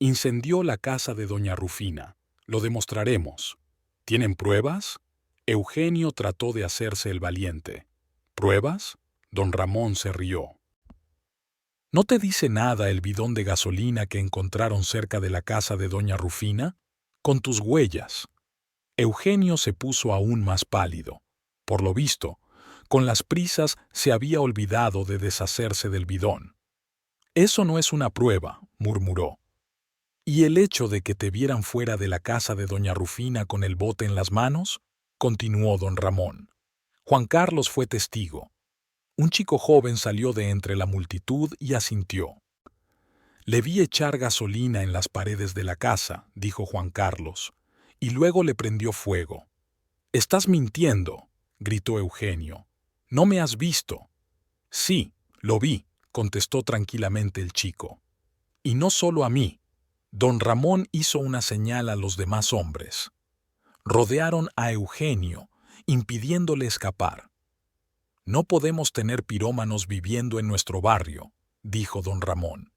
Incendió la casa de doña Rufina. Lo demostraremos. ¿Tienen pruebas? Eugenio trató de hacerse el valiente. ¿Pruebas? Don Ramón se rió. ¿No te dice nada el bidón de gasolina que encontraron cerca de la casa de doña Rufina? Con tus huellas. Eugenio se puso aún más pálido. Por lo visto, con las prisas se había olvidado de deshacerse del bidón. Eso no es una prueba, murmuró. ¿Y el hecho de que te vieran fuera de la casa de doña Rufina con el bote en las manos? Continuó don Ramón. Juan Carlos fue testigo. Un chico joven salió de entre la multitud y asintió. Le vi echar gasolina en las paredes de la casa, dijo Juan Carlos, y luego le prendió fuego. «Estás mintiendo», gritó Eugenio. «No me has visto». «Sí, lo vi», contestó tranquilamente el chico. «Y no solo a mí». Don Ramón hizo una señal a los demás hombres. Rodearon a Eugenio, impidiéndole escapar. «No podemos tener pirómanos viviendo en nuestro barrio», dijo don Ramón.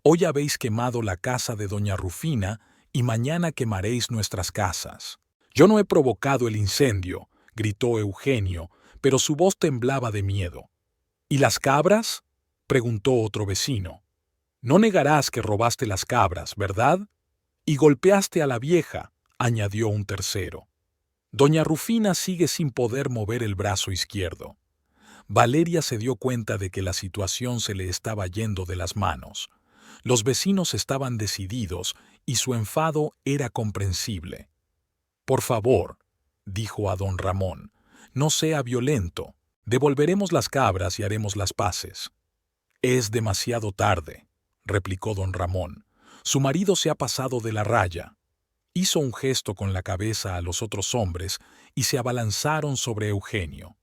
«Hoy habéis quemado la casa de doña Rufina y mañana quemaréis nuestras casas». «Yo no he provocado el incendio», gritó Eugenio, pero su voz temblaba de miedo. «¿Y las cabras?», preguntó otro vecino. «No negarás que robaste las cabras, ¿verdad? Y golpeaste a la vieja», añadió un tercero. Doña Rufina sigue sin poder mover el brazo izquierdo. Valeria se dio cuenta de que la situación se le estaba yendo de las manos. Los vecinos estaban decididos y su enfado era comprensible. «Por favor», dijo a don Ramón, «no sea violento. Devolveremos las cabras y haremos las paces». «Es demasiado tarde», replicó don Ramón. «Su marido se ha pasado de la raya». Hizo un gesto con la cabeza a los otros hombres y se abalanzaron sobre Eugenio.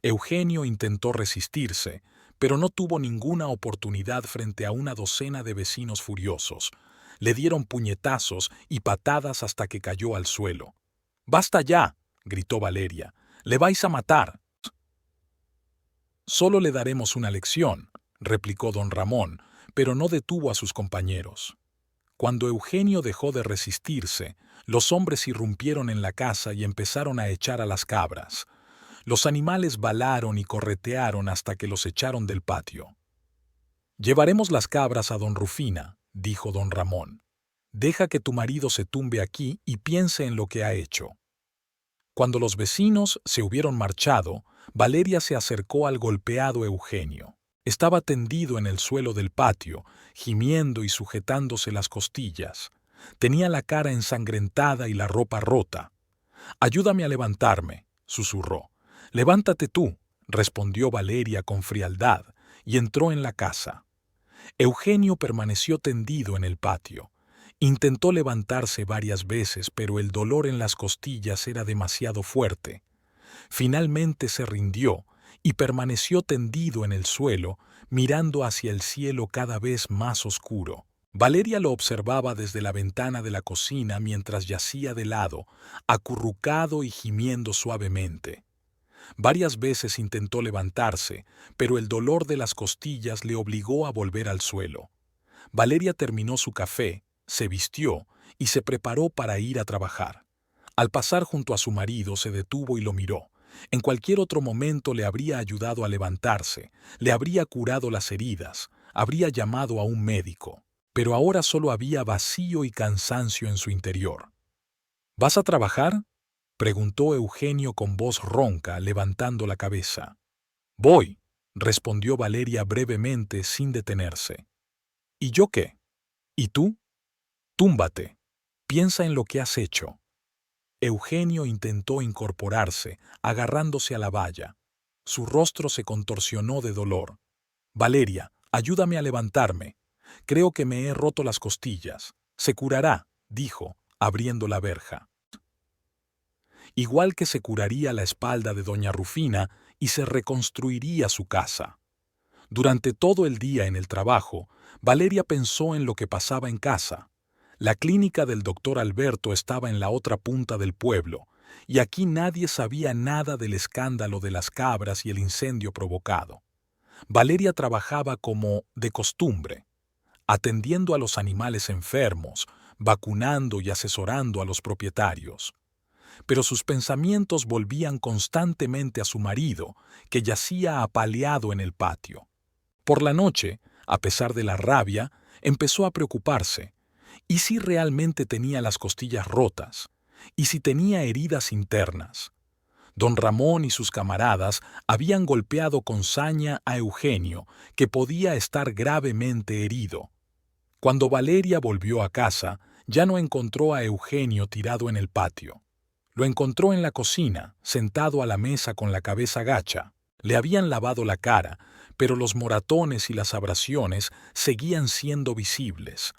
Eugenio intentó resistirse, pero no tuvo ninguna oportunidad frente a una docena de vecinos furiosos. Le dieron puñetazos y patadas hasta que cayó al suelo. «¡Basta ya!», gritó Valeria. «Le vais a matar». «Solo le daremos una lección», replicó don Ramón, pero no detuvo a sus compañeros. Cuando Eugenio dejó de resistirse, los hombres irrumpieron en la casa y empezaron a echar a las cabras. Los animales balaron y corretearon hasta que los echaron del patio. «Llevaremos las cabras a don Rufina», dijo don Ramón. «Deja que tu marido se tumbe aquí y piense en lo que ha hecho». Cuando los vecinos se hubieron marchado, Valeria se acercó al golpeado Eugenio. Estaba tendido en el suelo del patio, gimiendo y sujetándose las costillas. Tenía la cara ensangrentada y la ropa rota. «Ayúdame a levantarme», susurró. «Levántate tú», respondió Valeria con frialdad, y entró en la casa. Eugenio permaneció tendido en el patio. Intentó levantarse varias veces, pero el dolor en las costillas era demasiado fuerte. Finalmente se rindió y permaneció tendido en el suelo, mirando hacia el cielo cada vez más oscuro. Valeria lo observaba desde la ventana de la cocina mientras yacía de lado, acurrucado y gimiendo suavemente. Varias veces intentó levantarse, pero el dolor de las costillas le obligó a volver al suelo. Valeria terminó su café, se vistió y se preparó para ir a trabajar. Al pasar junto a su marido se detuvo y lo miró. En cualquier otro momento le habría ayudado a levantarse, le habría curado las heridas, habría llamado a un médico, pero ahora solo había vacío y cansancio en su interior. «¿Vas a trabajar?», preguntó Eugenio con voz ronca, levantando la cabeza. «Voy», respondió Valeria brevemente sin detenerse. «¿Y yo qué? ¿Y tú? Túmbate. Piensa en lo que has hecho». Eugenio intentó incorporarse, agarrándose a la valla. Su rostro se contorsionó de dolor. «Valeria, ayúdame a levantarme. Creo que me he roto las costillas. Se curará», dijo, abriendo la verja. Igual que se curaría la espalda de doña Rufina y se reconstruiría su casa. Durante todo el día en el trabajo, Valeria pensó en lo que pasaba en casa. La clínica del doctor Alberto estaba en la otra punta del pueblo, y aquí nadie sabía nada del escándalo de las cabras y el incendio provocado. Valeria trabajaba como de costumbre. atendiendo a los animales enfermos, vacunando y asesorando a los propietarios. Pero sus pensamientos volvían constantemente a su marido, que yacía apaleado en el patio. Por la noche, a pesar de la rabia, empezó a preocuparse. ¿Y si realmente tenía las costillas rotas? ¿Y si tenía heridas internas? Don Ramón y sus camaradas habían golpeado con saña a Eugenio, que podía estar gravemente herido. Cuando Valeria volvió a casa, ya no encontró a Eugenio tirado en el patio. Lo encontró en la cocina, sentado a la mesa con la cabeza gacha. Le habían lavado la cara, pero los moratones y las abrasiones seguían siendo visibles.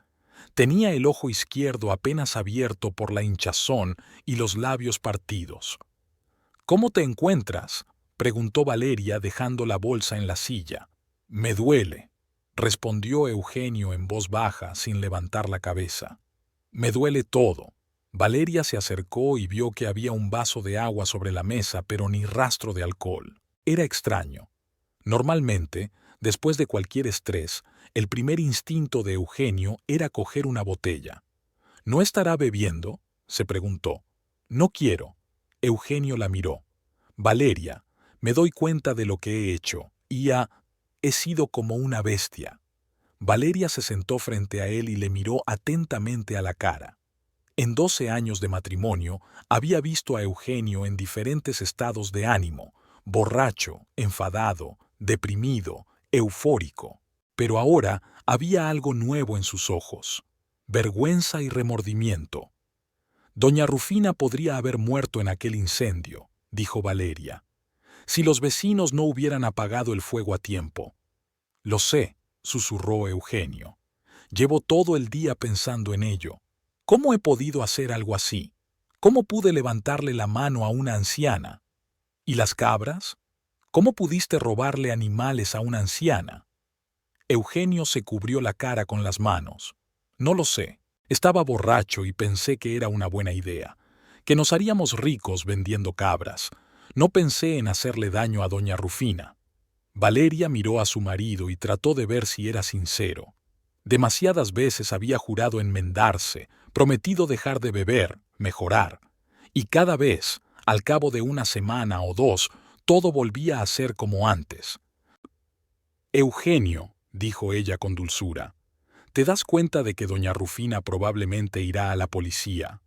Tenía el ojo izquierdo apenas abierto por la hinchazón y los labios partidos. «¿Cómo te encuentras?», preguntó Valeria dejando la bolsa en la silla. «Me duele», respondió Eugenio en voz baja sin levantar la cabeza. «Me duele todo». Valeria se acercó y vio que había un vaso de agua sobre la mesa, pero ni rastro de alcohol. Era extraño. Normalmente, después de cualquier estrés, el primer instinto de Eugenio era coger una botella. «¿No estará bebiendo?», se preguntó. «No quiero». Eugenio la miró. «Valeria, me doy cuenta de lo que he hecho, y he sido como una bestia». Valeria se sentó frente a él y le miró atentamente a la cara. En 12 años de matrimonio había visto a Eugenio en diferentes estados de ánimo, borracho, enfadado, deprimido, eufórico. Pero ahora había algo nuevo en sus ojos: vergüenza y remordimiento. «Doña Rufina podría haber muerto en aquel incendio», dijo Valeria, «si los vecinos no hubieran apagado el fuego a tiempo». «Lo sé», susurró Eugenio. «Llevo todo el día pensando en ello. ¿Cómo he podido hacer algo así? ¿Cómo pude levantarle la mano a una anciana? ¿Y las cabras? ¿Cómo pudiste robarle animales a una anciana?» Eugenio se cubrió la cara con las manos. «No lo sé. Estaba borracho y pensé que era una buena idea, que nos haríamos ricos vendiendo cabras. No pensé en hacerle daño a doña Rufina». Valeria miró a su marido y trató de ver si era sincero. Demasiadas veces había jurado enmendarse, prometido dejar de beber, mejorar. Y cada vez, al cabo de una semana o dos, todo volvía a ser como antes. «Eugenio», dijo ella con dulzura, «¿te das cuenta de que doña Rufina probablemente irá a la policía?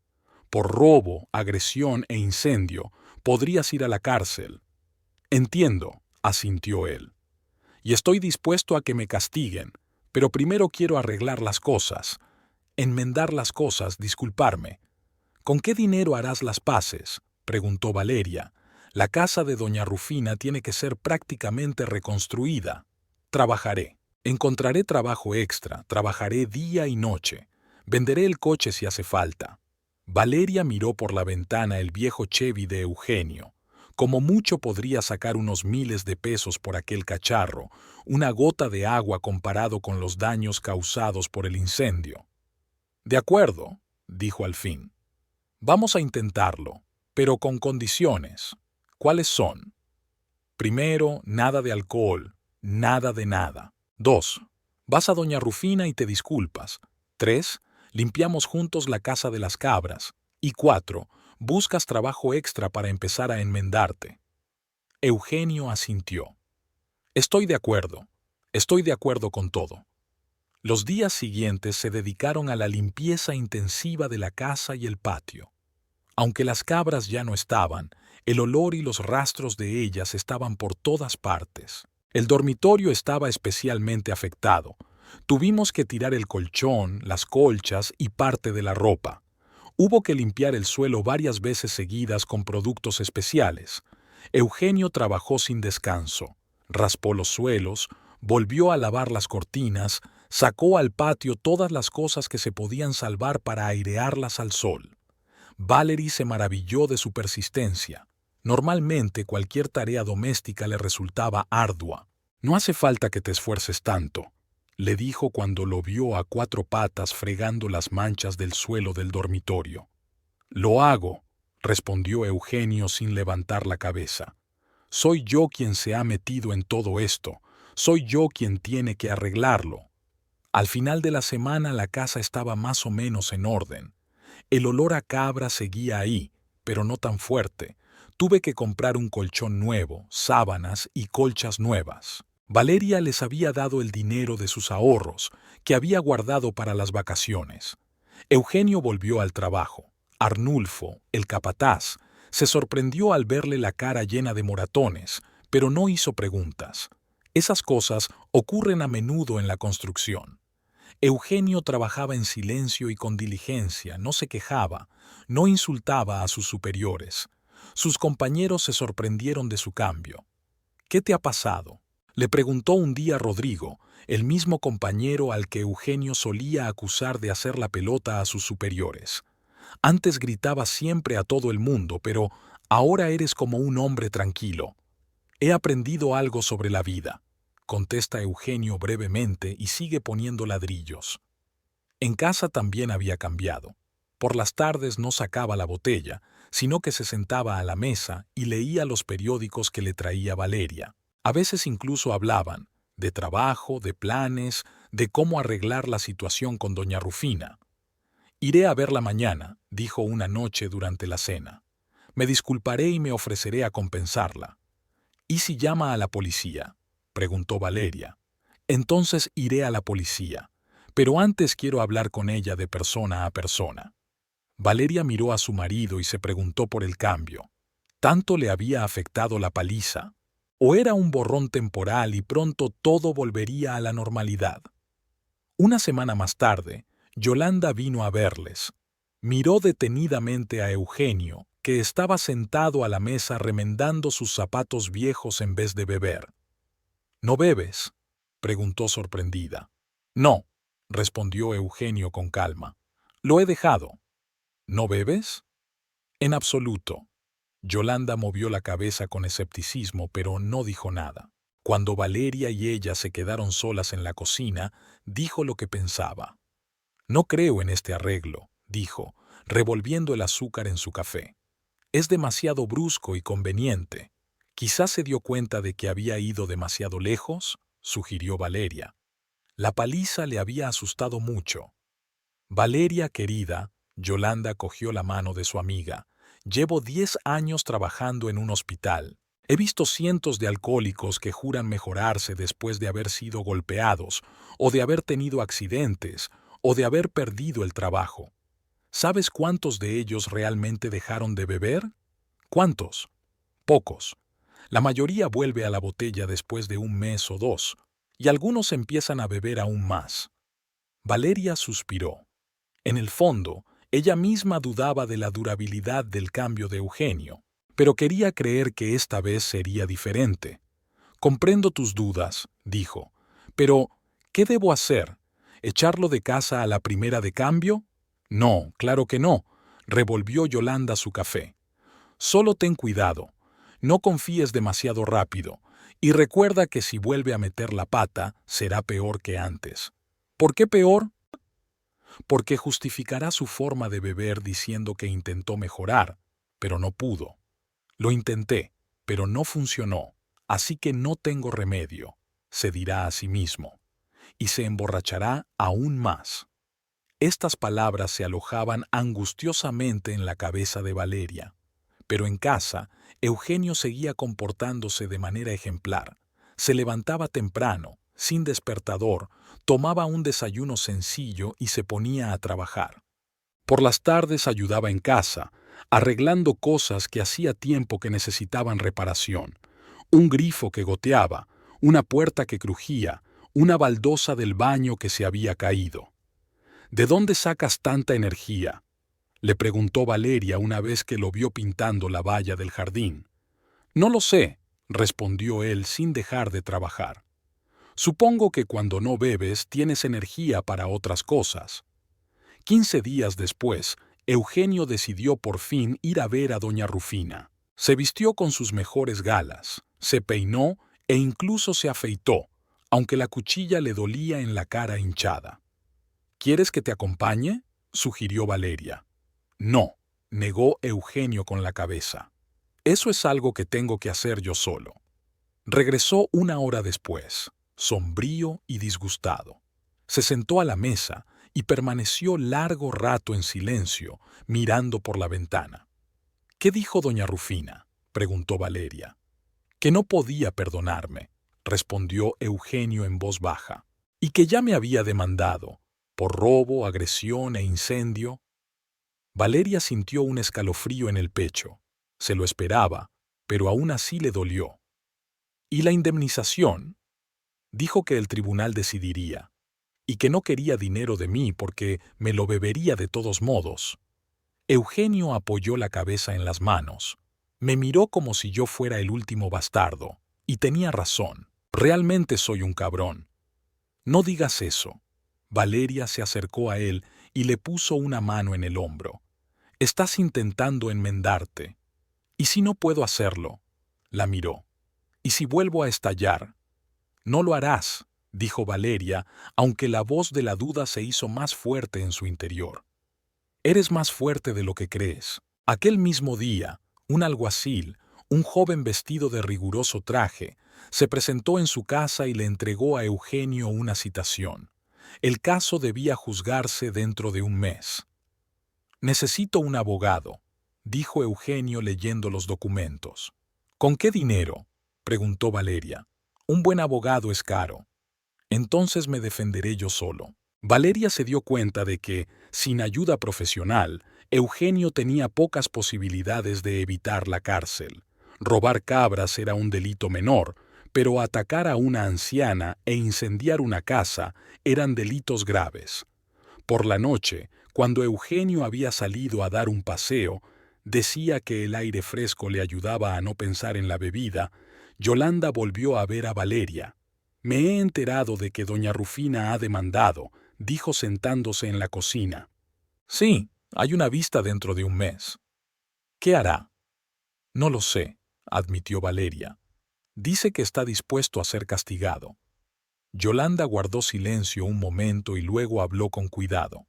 Por robo, agresión e incendio, podrías ir a la cárcel». «Entiendo», asintió él. «Y estoy dispuesto a que me castiguen, pero primero quiero arreglar las cosas. Enmendar las cosas, disculparme». «¿Con qué dinero harás las paces?», preguntó Valeria. «La casa de doña Rufina tiene que ser prácticamente reconstruida». «Trabajaré. Encontraré trabajo extra, trabajaré día y noche. Venderé el coche si hace falta». Valeria miró por la ventana el viejo Chevy de Eugenio. Como mucho podría sacar unos miles de pesos por aquel cacharro, una gota de agua comparado con los daños causados por el incendio. «De acuerdo», dijo al fin. «Vamos a intentarlo, pero con condiciones». «¿Cuáles son?» «Primero, nada de alcohol, nada de nada. 2. Vas a doña Rufina y te disculpas. 3. Limpiamos juntos la casa de las cabras. Y 4. Buscas trabajo extra para empezar a enmendarte». Eugenio asintió. Estoy de acuerdo con todo». Los días siguientes se dedicaron a la limpieza intensiva de la casa y el patio. Aunque las cabras ya no estaban, el olor y los rastros de ellas estaban por todas partes. El dormitorio estaba especialmente afectado. Tuvimos que tirar el colchón, las colchas y parte de la ropa. Hubo que limpiar el suelo varias veces seguidas con productos especiales. Eugenio trabajó sin descanso. Raspó los suelos, volvió a lavar las cortinas, sacó al patio todas las cosas que se podían salvar para airearlas al sol. Valerie se maravilló de su persistencia. Normalmente cualquier tarea doméstica le resultaba ardua. «No hace falta que te esfuerces tanto», le dijo cuando lo vio a 4 patas fregando las manchas del suelo del dormitorio. «Lo hago», respondió Eugenio sin levantar la cabeza. «Soy yo quien se ha metido en todo esto. Soy yo quien tiene que arreglarlo». Al final de la semana la casa estaba más o menos en orden. El olor a cabra seguía ahí, pero no tan fuerte. Tuve que comprar un colchón nuevo, sábanas y colchas nuevas. Valeria les había dado el dinero de sus ahorros, que había guardado para las vacaciones. Eugenio volvió al trabajo. Arnulfo, el capataz, se sorprendió al verle la cara llena de moratones, pero no hizo preguntas. Esas cosas ocurren a menudo en la construcción. Eugenio trabajaba en silencio y con diligencia, no se quejaba, no insultaba a sus superiores. Sus compañeros se sorprendieron de su cambio. ¿Qué te ha pasado?, le preguntó un día Rodrigo, el mismo compañero al que Eugenio solía acusar de hacer la pelota a sus superiores. Antes gritaba siempre a todo el mundo, pero ahora eres como un hombre tranquilo. He aprendido algo sobre la vida, contesta Eugenio brevemente y sigue poniendo ladrillos. En casa también había cambiado. Por las tardes no sacaba la botella, sino que se sentaba a la mesa y leía los periódicos que le traía Valeria. A veces incluso hablaban de trabajo, de planes, de cómo arreglar la situación con doña Rufina. «Iré a verla mañana», dijo una noche durante la cena. «Me disculparé y me ofreceré a compensarla». «¿Y si llama a la policía?», preguntó Valeria. «Entonces iré a la policía, pero antes quiero hablar con ella de persona a persona». Valeria miró a su marido y se preguntó por el cambio. ¿Tanto le había afectado la paliza? ¿O era un borrón temporal y pronto todo volvería a la normalidad? Una semana más tarde, Yolanda vino a verles. Miró detenidamente a Eugenio, que estaba sentado a la mesa remendando sus zapatos viejos en vez de beber. «¿No bebes?», preguntó sorprendida. «No», respondió Eugenio con calma. «Lo he dejado». «¿No bebes?». «En absoluto». Yolanda movió la cabeza con escepticismo, pero no dijo nada. Cuando Valeria y ella se quedaron solas en la cocina, dijo lo que pensaba. «No creo en este arreglo», dijo, revolviendo el azúcar en su café. «Es demasiado brusco y conveniente». «Quizás se dio cuenta de que había ido demasiado lejos», sugirió Valeria. La paliza le había asustado mucho. «Valeria, querida», Yolanda cogió la mano de su amiga, «llevo 10 años trabajando en un hospital. He visto cientos de alcohólicos que juran mejorarse después de haber sido golpeados, o de haber tenido accidentes, o de haber perdido el trabajo. ¿Sabes cuántos de ellos realmente dejaron de beber? ¿Cuántos? Pocos. La mayoría vuelve a la botella después de un mes o 2, y algunos empiezan a beber aún más». Valeria suspiró. En el fondo, ella misma dudaba de la durabilidad del cambio de Eugenio, pero quería creer que esta vez sería diferente. «Comprendo tus dudas», dijo, «pero ¿qué debo hacer? ¿Echarlo de casa a la primera de cambio?». «No, claro que no», revolvió Yolanda su café. «Solo ten cuidado, no confíes demasiado rápido, y recuerda que si vuelve a meter la pata, será peor que antes». «¿Por qué peor?». «Porque justificará su forma de beber diciendo que intentó mejorar, pero no pudo. Lo intenté, pero no funcionó, así que no tengo remedio», se dirá a sí mismo, y se emborrachará aún más. Estas palabras se alojaban angustiosamente en la cabeza de Valeria, pero en casa, Eugenio seguía comportándose de manera ejemplar. Se levantaba temprano, sin despertador, tomaba un desayuno sencillo y se ponía a trabajar. Por las tardes ayudaba en casa, arreglando cosas que hacía tiempo que necesitaban reparación. Un grifo que goteaba, una puerta que crujía, una baldosa del baño que se había caído. «¿De dónde sacas tanta energía?», le preguntó Valeria una vez que lo vio pintando la valla del jardín. «No lo sé», respondió él sin dejar de trabajar. «Supongo que cuando no bebes tienes energía para otras cosas». 15 días después, Eugenio decidió por fin ir a ver a doña Rufina. Se vistió con sus mejores galas, se peinó e incluso se afeitó, aunque la cuchilla le dolía en la cara hinchada. «¿Quieres que te acompañe?», sugirió Valeria. «No», negó Eugenio con la cabeza. «Eso es algo que tengo que hacer yo solo». Regresó una hora después, sombrío y disgustado. Se sentó a la mesa y permaneció largo rato en silencio, mirando por la ventana. ¿Qué dijo doña Rufina?, preguntó Valeria. Que no podía perdonarme, respondió Eugenio en voz baja, y que ya me había demandado, por robo, agresión e incendio. Valeria sintió un escalofrío en el pecho. Se lo esperaba, pero aún así le dolió. ¿Y la indemnización? Dijo que el tribunal decidiría, y que no quería dinero de mí porque me lo bebería de todos modos. Eugenio apoyó la cabeza en las manos. Me miró como si yo fuera el último bastardo, y tenía razón. Realmente soy un cabrón. No digas eso. Valeria se acercó a él y le puso una mano en el hombro. Estás intentando enmendarte. ¿Y si no puedo hacerlo? La miró. ¿Y si vuelvo a estallar? No lo harás, dijo Valeria, aunque la voz de la duda se hizo más fuerte en su interior. Eres más fuerte de lo que crees. Aquel mismo día, un alguacil, un joven vestido de riguroso traje, se presentó en su casa y le entregó a Eugenio una citación. El caso debía juzgarse dentro de un mes. Necesito un abogado, dijo Eugenio leyendo los documentos. ¿Con qué dinero?, preguntó Valeria. Un buen abogado es caro. Entonces me defenderé yo solo. Valeria se dio cuenta de que, sin ayuda profesional, Eugenio tenía pocas posibilidades de evitar la cárcel. Robar cabras era un delito menor, pero atacar a una anciana e incendiar una casa eran delitos graves. Por la noche, cuando Eugenio había salido a dar un paseo, decía que el aire fresco le ayudaba a no pensar en la bebida. Yolanda volvió a ver a Valeria. Me he enterado de que doña Rufina ha demandado, dijo sentándose en la cocina. Sí, hay una vista dentro de un mes. ¿Qué hará? No lo sé, admitió Valeria. Dice que está dispuesto a ser castigado. Yolanda guardó silencio un momento y luego habló con cuidado.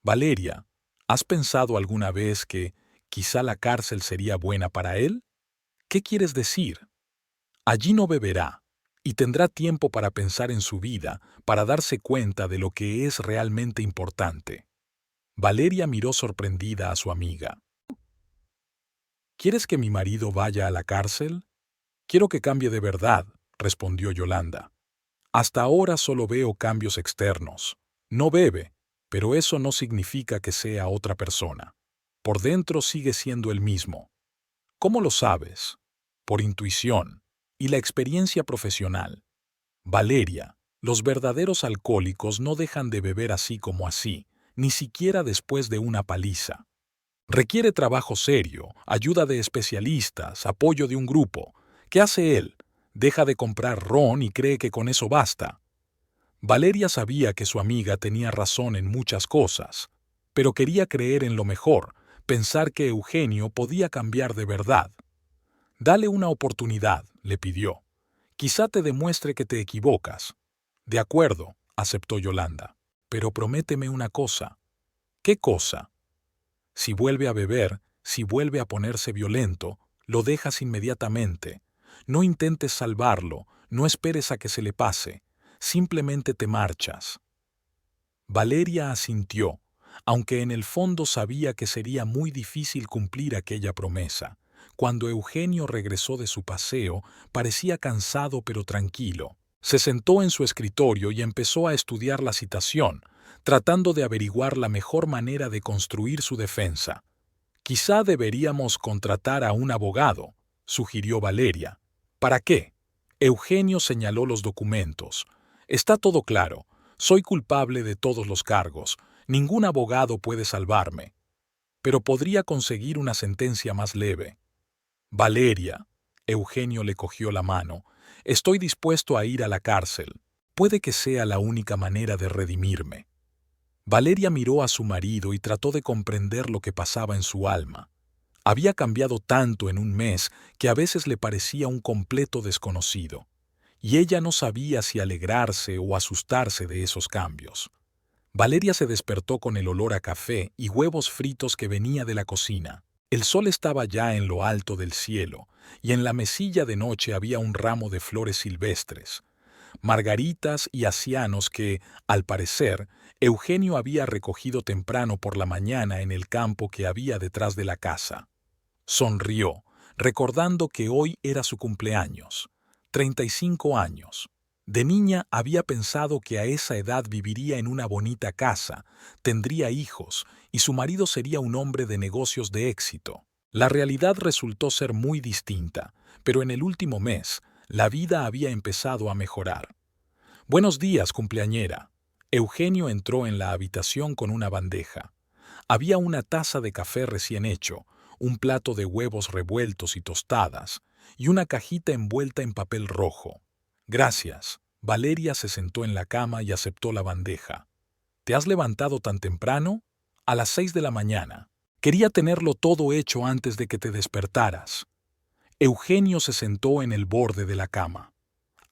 Valeria, ¿has pensado alguna vez que quizá la cárcel sería buena para él? ¿Qué quieres decir? Allí no beberá, y tendrá tiempo para pensar en su vida, para darse cuenta de lo que es realmente importante. Valeria miró sorprendida a su amiga. ¿Quieres que mi marido vaya a la cárcel? Quiero que cambie de verdad, respondió Yolanda. Hasta ahora solo veo cambios externos. No bebe, pero eso no significa que sea otra persona. Por dentro sigue siendo el mismo. ¿Cómo lo sabes? Por intuición y la experiencia profesional. Valeria, los verdaderos alcohólicos no dejan de beber así como así, ni siquiera después de una paliza. Requiere trabajo serio, ayuda de especialistas, apoyo de un grupo. ¿Qué hace él? Deja de comprar ron y cree que con eso basta. Valeria sabía que su amiga tenía razón en muchas cosas, pero quería creer en lo mejor, pensar que Eugenio podía cambiar de verdad. Dale una oportunidad, le pidió. Quizá te demuestre que te equivocas. De acuerdo, aceptó Yolanda. Pero prométeme una cosa. ¿Qué cosa? Si vuelve a beber, si vuelve a ponerse violento, lo dejas inmediatamente. No intentes salvarlo, no esperes a que se le pase. Simplemente te marchas. Valeria asintió, aunque en el fondo sabía que sería muy difícil cumplir aquella promesa. Cuando Eugenio regresó de su paseo, parecía cansado pero tranquilo. Se sentó en su escritorio y empezó a estudiar la citación, tratando de averiguar la mejor manera de construir su defensa. Quizá deberíamos contratar a un abogado, sugirió Valeria. ¿Para qué? Eugenio señaló los documentos. Está todo claro. Soy culpable de todos los cargos. Ningún abogado puede salvarme. Pero podría conseguir una sentencia más leve. Valeria, Eugenio le cogió la mano, estoy dispuesto a ir a la cárcel. Puede que sea la única manera de redimirme. Valeria miró a su marido y trató de comprender lo que pasaba en su alma. Había cambiado tanto en un mes que a veces le parecía un completo desconocido, y ella no sabía si alegrarse o asustarse de esos cambios. Valeria se despertó con el olor a café y huevos fritos que venía de la cocina. El sol estaba ya en lo alto del cielo, y en la mesilla de noche había un ramo de flores silvestres. margaritas y asianos que, al parecer, Eugenio había recogido temprano por la mañana en el campo que había detrás de la casa. Sonrió, recordando que hoy era su cumpleaños, 35 años. De niña había pensado que a esa edad viviría en una bonita casa, tendría hijos y su marido sería un hombre de negocios de éxito. La realidad resultó ser muy distinta, pero en el último mes, la vida había empezado a mejorar. «Buenos días, cumpleañera». Eugenio entró en la habitación con una bandeja. Había una taza de café recién hecho, un plato de huevos revueltos y tostadas, y una cajita envuelta en papel rojo. «Gracias». Valeria se sentó en la cama y aceptó la bandeja. «¿Te has levantado tan temprano?» «A las 6 de la mañana. Quería tenerlo todo hecho antes de que te despertaras». Eugenio se sentó en el borde de la cama.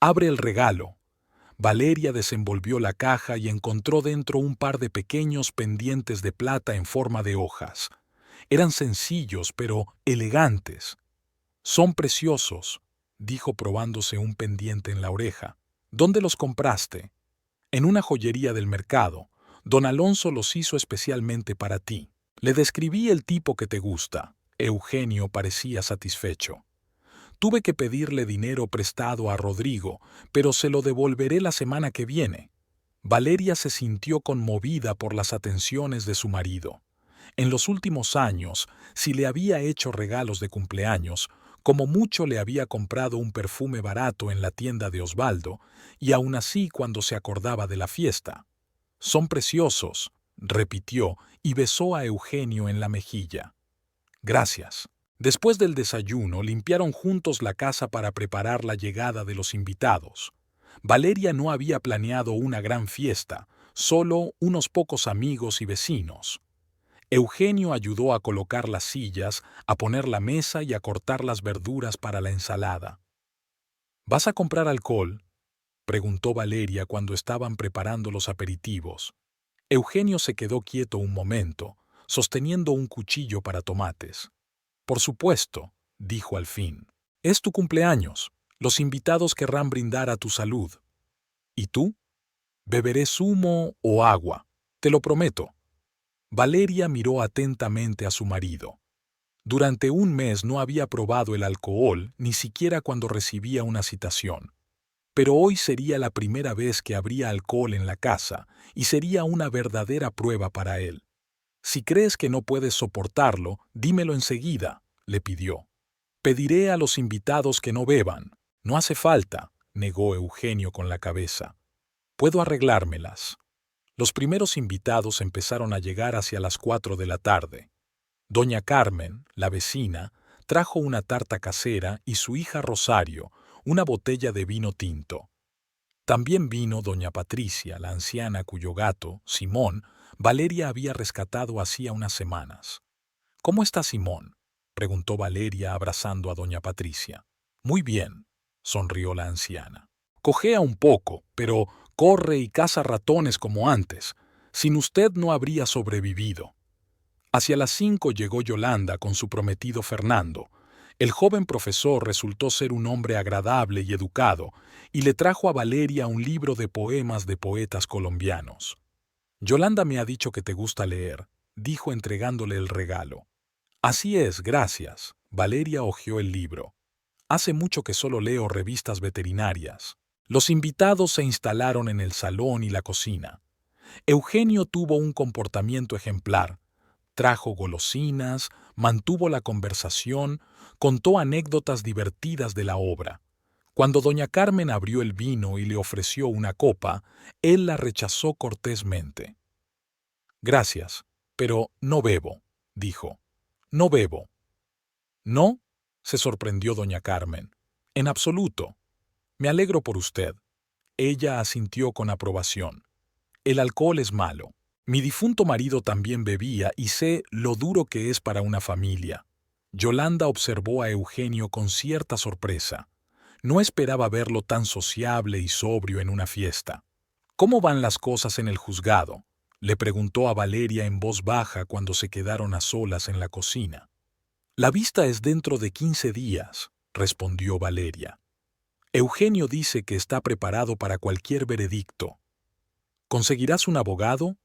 «Abre el regalo». Valeria desenvolvió la caja y encontró dentro un par de pequeños pendientes de plata en forma de hojas. Eran sencillos, pero elegantes. «Son preciosos», dijo probándose un pendiente en la oreja. «¿Dónde los compraste?» «En una joyería del mercado. Don Alonso los hizo especialmente para ti. Le describí el tipo que te gusta». Eugenio parecía satisfecho. «Tuve que pedirle dinero prestado a Rodrigo, pero se lo devolveré la semana que viene». Valeria se sintió conmovida por las atenciones de su marido. En los últimos años, si le había hecho regalos de cumpleaños, como mucho le había comprado un perfume barato en la tienda de Osvaldo, y aún así cuando se acordaba de la fiesta. «Son preciosos», repitió y besó a Eugenio en la mejilla. «Gracias». Después del desayuno, limpiaron juntos la casa para preparar la llegada de los invitados. Valeria no había planeado una gran fiesta, solo unos pocos amigos y vecinos. Eugenio ayudó a colocar las sillas, a poner la mesa y a cortar las verduras para la ensalada. «¿Vas a comprar alcohol?», preguntó Valeria cuando estaban preparando los aperitivos. Eugenio se quedó quieto un momento, sosteniendo un cuchillo para tomates. «Por supuesto», dijo al fin. «Es tu cumpleaños. Los invitados querrán brindar a tu salud». «¿Y tú?» «Beberé zumo o agua, te lo prometo». Valeria miró atentamente a su marido. Durante un mes no había probado el alcohol, ni siquiera cuando recibía una citación. Pero hoy sería la primera vez que habría alcohol en la casa, y sería una verdadera prueba para él. «Si crees que no puedes soportarlo, dímelo enseguida», le pidió. «Pediré a los invitados que no beban». «No hace falta», negó Eugenio con la cabeza. «Puedo arreglármelas». Los primeros invitados empezaron a llegar hacia las 4 de la tarde. Doña Carmen, la vecina, trajo una tarta casera y su hija Rosario, una botella de vino tinto. También vino doña Patricia, la anciana cuyo gato, Simón, Valeria había rescatado hacía unas semanas. «¿Cómo está Simón?», preguntó Valeria abrazando a doña Patricia. «Muy bien», sonrió la anciana. «Cojea un poco, pero corre y caza ratones como antes. Sin usted no habría sobrevivido». Hacia las 5 llegó Yolanda con su prometido Fernando. El joven profesor resultó ser un hombre agradable y educado, y le trajo a Valeria un libro de poemas de poetas colombianos. «Yolanda me ha dicho que te gusta leer», dijo entregándole el regalo. «Así es, gracias». Valeria hojeó el libro. «Hace mucho que solo leo revistas veterinarias». Los invitados se instalaron en el salón y la cocina. Eugenio tuvo un comportamiento ejemplar. Trajo golosinas, mantuvo la conversación, contó anécdotas divertidas de la obra. Cuando doña Carmen abrió el vino y le ofreció una copa, él la rechazó cortésmente. «Gracias, pero no bebo», dijo. «No bebo». «¿No?», se sorprendió doña Carmen. «En absoluto. Me alegro por usted». Ella asintió con aprobación. «El alcohol es malo. Mi difunto marido también bebía y sé lo duro que es para una familia». Yolanda observó a Eugenio con cierta sorpresa. No esperaba verlo tan sociable y sobrio en una fiesta. «¿Cómo van las cosas en el juzgado?», le preguntó a Valeria en voz baja cuando se quedaron a solas en la cocina. «La vista es dentro de 15 días», respondió Valeria. Eugenio dice que está preparado para cualquier veredicto. ¿Conseguirás un abogado?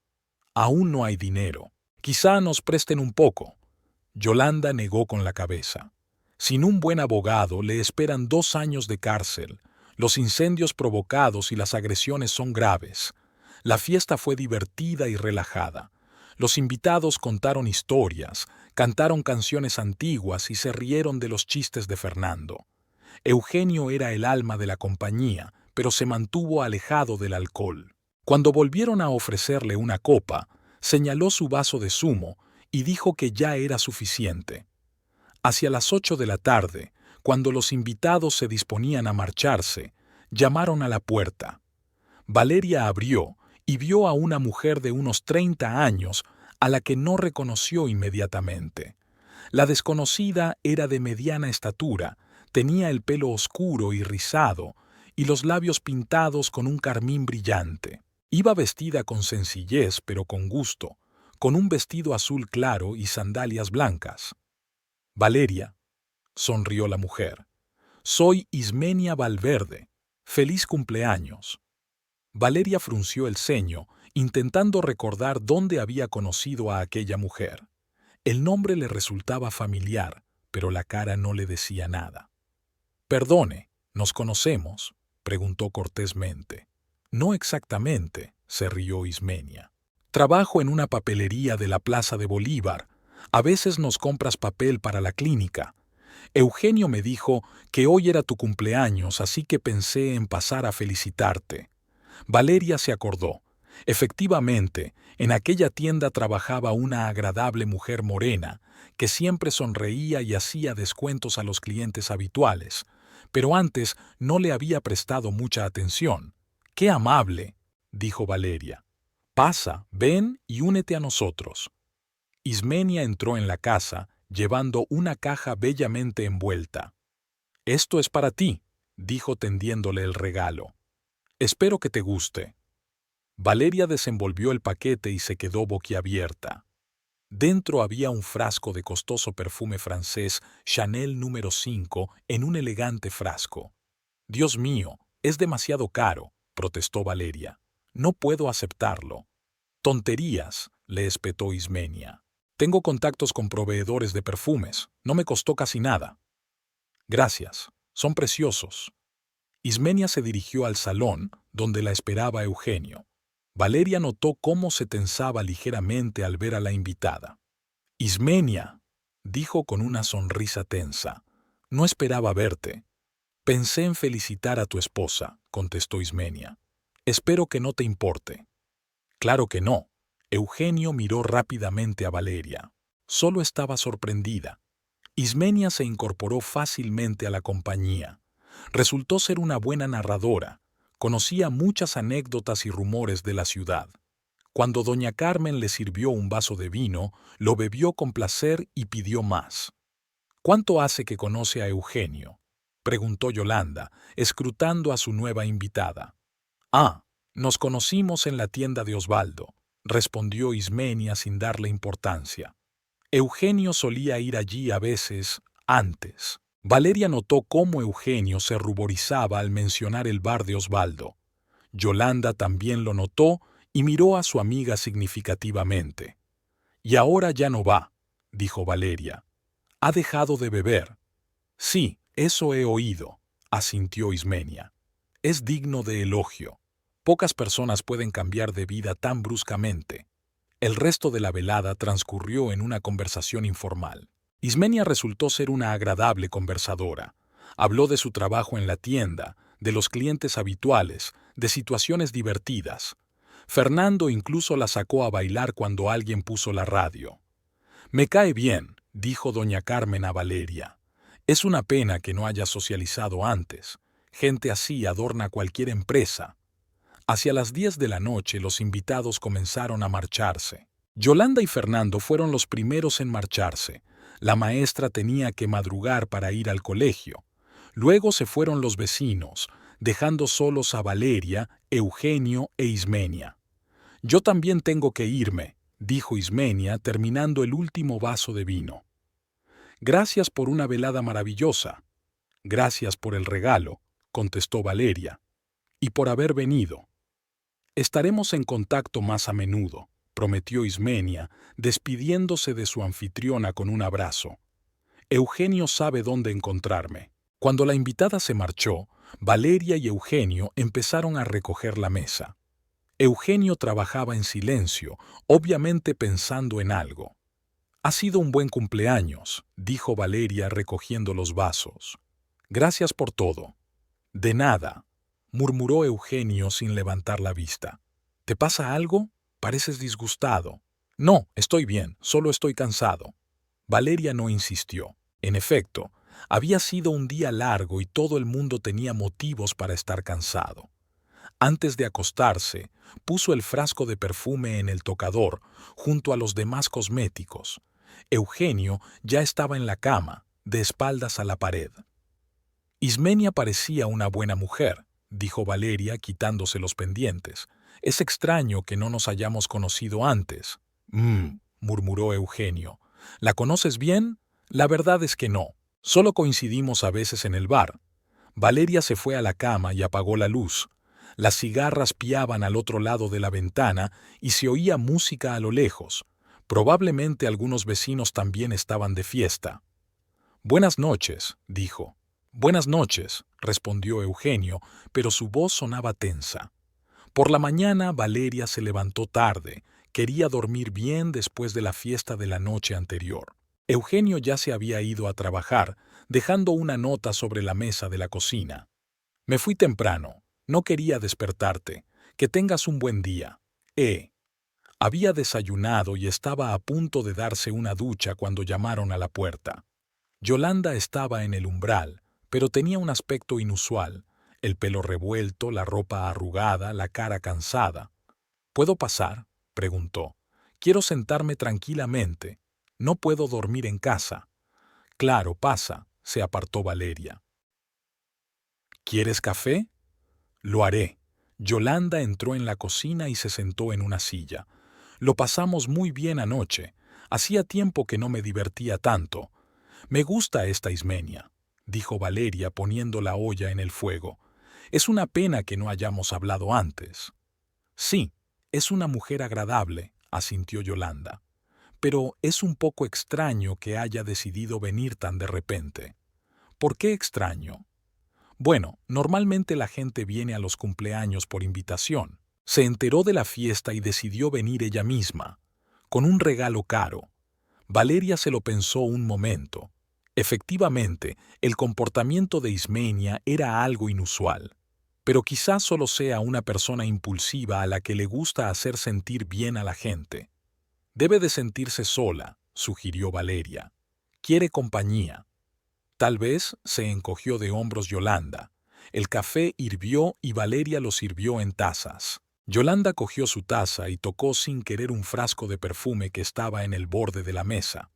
Aún no hay dinero. Quizá nos presten un poco. Yolanda negó con la cabeza. Sin un buen abogado le esperan 2 años de cárcel. Los incendios provocados y las agresiones son graves. La fiesta fue divertida y relajada. Los invitados contaron historias, cantaron canciones antiguas y se rieron de los chistes de Fernando. Eugenio era el alma de la compañía, pero se mantuvo alejado del alcohol. Cuando volvieron a ofrecerle una copa, señaló su vaso de zumo y dijo que ya era suficiente. Hacia las 8 de la tarde, cuando los invitados se disponían a marcharse, llamaron a la puerta. Valeria abrió y vio a una mujer de unos 30 años a la que no reconoció inmediatamente. La desconocida era de mediana estatura, tenía el pelo oscuro y rizado y los labios pintados con un carmín brillante. Iba vestida con sencillez pero con gusto, con un vestido azul claro y sandalias blancas. Valeria, sonrió la mujer, soy Ismenia Valverde. Feliz cumpleaños. Valeria frunció el ceño, intentando recordar dónde había conocido a aquella mujer. El nombre le resultaba familiar, pero la cara no le decía nada. Perdone, ¿nos conocemos?, preguntó cortésmente. No exactamente, se rió Ismenia. Trabajo en una papelería de la Plaza de Bolívar. A veces nos compras papel para la clínica. Eugenio me dijo que hoy era tu cumpleaños, así que pensé en pasar a felicitarte. Valeria se acordó. Efectivamente, en aquella tienda trabajaba una agradable mujer morena, que siempre sonreía y hacía descuentos a los clientes habituales, pero antes no le había prestado mucha atención. ¡Qué amable!, dijo Valeria. Pasa, ven y únete a nosotros. Ismenia entró en la casa, llevando una caja bellamente envuelta. Esto es para ti, dijo tendiéndole el regalo. Espero que te guste. Valeria desenvolvió el paquete y se quedó boquiabierta. Dentro había un frasco de costoso perfume francés Chanel número 5 en un elegante frasco. Dios mío, es demasiado caro, protestó Valeria. No puedo aceptarlo. Tonterías, le espetó Ismenia. Tengo contactos con proveedores de perfumes. No me costó casi nada. Gracias, son preciosos. Ismenia se dirigió al salón, donde la esperaba Eugenio. Valeria notó cómo se tensaba ligeramente al ver a la invitada. Ismenia, dijo con una sonrisa tensa, no esperaba verte. Pensé en felicitar a tu esposa, contestó Ismenia. Espero que no te importe. Claro que no. Eugenio miró rápidamente a Valeria. Solo estaba sorprendida. Ismenia se incorporó fácilmente a la compañía. Resultó ser una buena narradora. Conocía muchas anécdotas y rumores de la ciudad. Cuando doña Carmen le sirvió un vaso de vino, lo bebió con placer y pidió más. ¿Cuánto hace que conoce a Eugenio?, preguntó Yolanda, escrutando a su nueva invitada. Ah, nos conocimos en la tienda de Osvaldo, respondió Ismenia sin darle importancia. Eugenio solía ir allí a veces, antes. Valeria notó cómo Eugenio se ruborizaba al mencionar el bar de Osvaldo. Yolanda también lo notó y miró a su amiga significativamente. «Y ahora ya no va», dijo Valeria. «Ha dejado de beber». «Sí, eso he oído», asintió Ismenia. «Es digno de elogio. Pocas personas pueden cambiar de vida tan bruscamente». El resto de la velada transcurrió en una conversación informal. Ismenia resultó ser una agradable conversadora. Habló de su trabajo en la tienda, de los clientes habituales, de situaciones divertidas. Fernando incluso la sacó a bailar cuando alguien puso la radio. «Me cae bien», dijo doña Carmen a Valeria. «Es una pena que no haya socializado antes. Gente así adorna cualquier empresa». Hacia las 10 de la noche los invitados comenzaron a marcharse. Yolanda y Fernando fueron los primeros en marcharse. La maestra tenía que madrugar para ir al colegio. Luego se fueron los vecinos, dejando solos a Valeria, Eugenio e Ismenia. «Yo también tengo que irme», dijo Ismenia, terminando el último vaso de vino. «Gracias por una velada maravillosa». «Gracias por el regalo», contestó Valeria, y por haber venido. Estaremos en contacto más a menudo, prometió Ismenia, despidiéndose de su anfitriona con un abrazo. Eugenio sabe dónde encontrarme. Cuando la invitada se marchó, Valeria y Eugenio empezaron a recoger la mesa. Eugenio trabajaba en silencio, obviamente pensando en algo. «Ha sido un buen cumpleaños», dijo Valeria recogiendo los vasos. «Gracias por todo». «De nada», murmuró Eugenio sin levantar la vista. «¿Te pasa algo? Pareces disgustado». «No, estoy bien, solo estoy cansado». Valeria no insistió. En efecto, había sido un día largo y todo el mundo tenía motivos para estar cansado. Antes de acostarse, puso el frasco de perfume en el tocador, junto a los demás cosméticos. Eugenio ya estaba en la cama, de espaldas a la pared. «Ismenia parecía una buena mujer», dijo Valeria quitándose los pendientes. «Es extraño que no nos hayamos conocido antes». Murmuró Eugenio. «¿La conoces bien? La verdad es que no. Solo coincidimos a veces en el bar». Valeria se fue a la cama y apagó la luz. Las cigarras piaban al otro lado de la ventana y se oía música a lo lejos. Probablemente algunos vecinos también estaban de fiesta. «Buenas noches», dijo. «Buenas noches», respondió Eugenio, pero su voz sonaba tensa. Por la mañana Valeria se levantó tarde. Quería dormir bien después de la fiesta de la noche anterior. Eugenio ya se había ido a trabajar, dejando una nota sobre la mesa de la cocina. «Me fui temprano. No quería despertarte. Que tengas un buen día. Había desayunado y estaba a punto de darse una ducha cuando llamaron a la puerta. Yolanda estaba en el umbral, pero tenía un aspecto inusual, el pelo revuelto, la ropa arrugada, la cara cansada. «¿Puedo pasar?», preguntó. «Quiero sentarme tranquilamente. No puedo dormir en casa». «Claro, pasa», se apartó Valeria. «¿Quieres café?». «Lo haré». Yolanda entró en la cocina y se sentó en una silla. «Lo pasamos muy bien anoche. Hacía tiempo que no me divertía tanto». «Me gusta esta Ismenia», dijo Valeria poniendo la olla en el fuego. «Es una pena que no hayamos hablado antes». «Sí, es una mujer agradable», asintió Yolanda. «Pero es un poco extraño que haya decidido venir tan de repente». «¿Por qué extraño?». «Bueno, normalmente la gente viene a los cumpleaños por invitación. Se enteró de la fiesta y decidió venir ella misma, con un regalo caro». Valeria se lo pensó un momento. Efectivamente, el comportamiento de Ismenia era algo inusual. Pero quizás solo sea una persona impulsiva a la que le gusta hacer sentir bien a la gente. «Debe de sentirse sola», sugirió Valeria. «Quiere compañía». Tal vez, se encogió de hombros Yolanda. El café hirvió y Valeria lo sirvió en tazas. Yolanda cogió su taza y tocó sin querer un frasco de perfume que estaba en el borde de la mesa.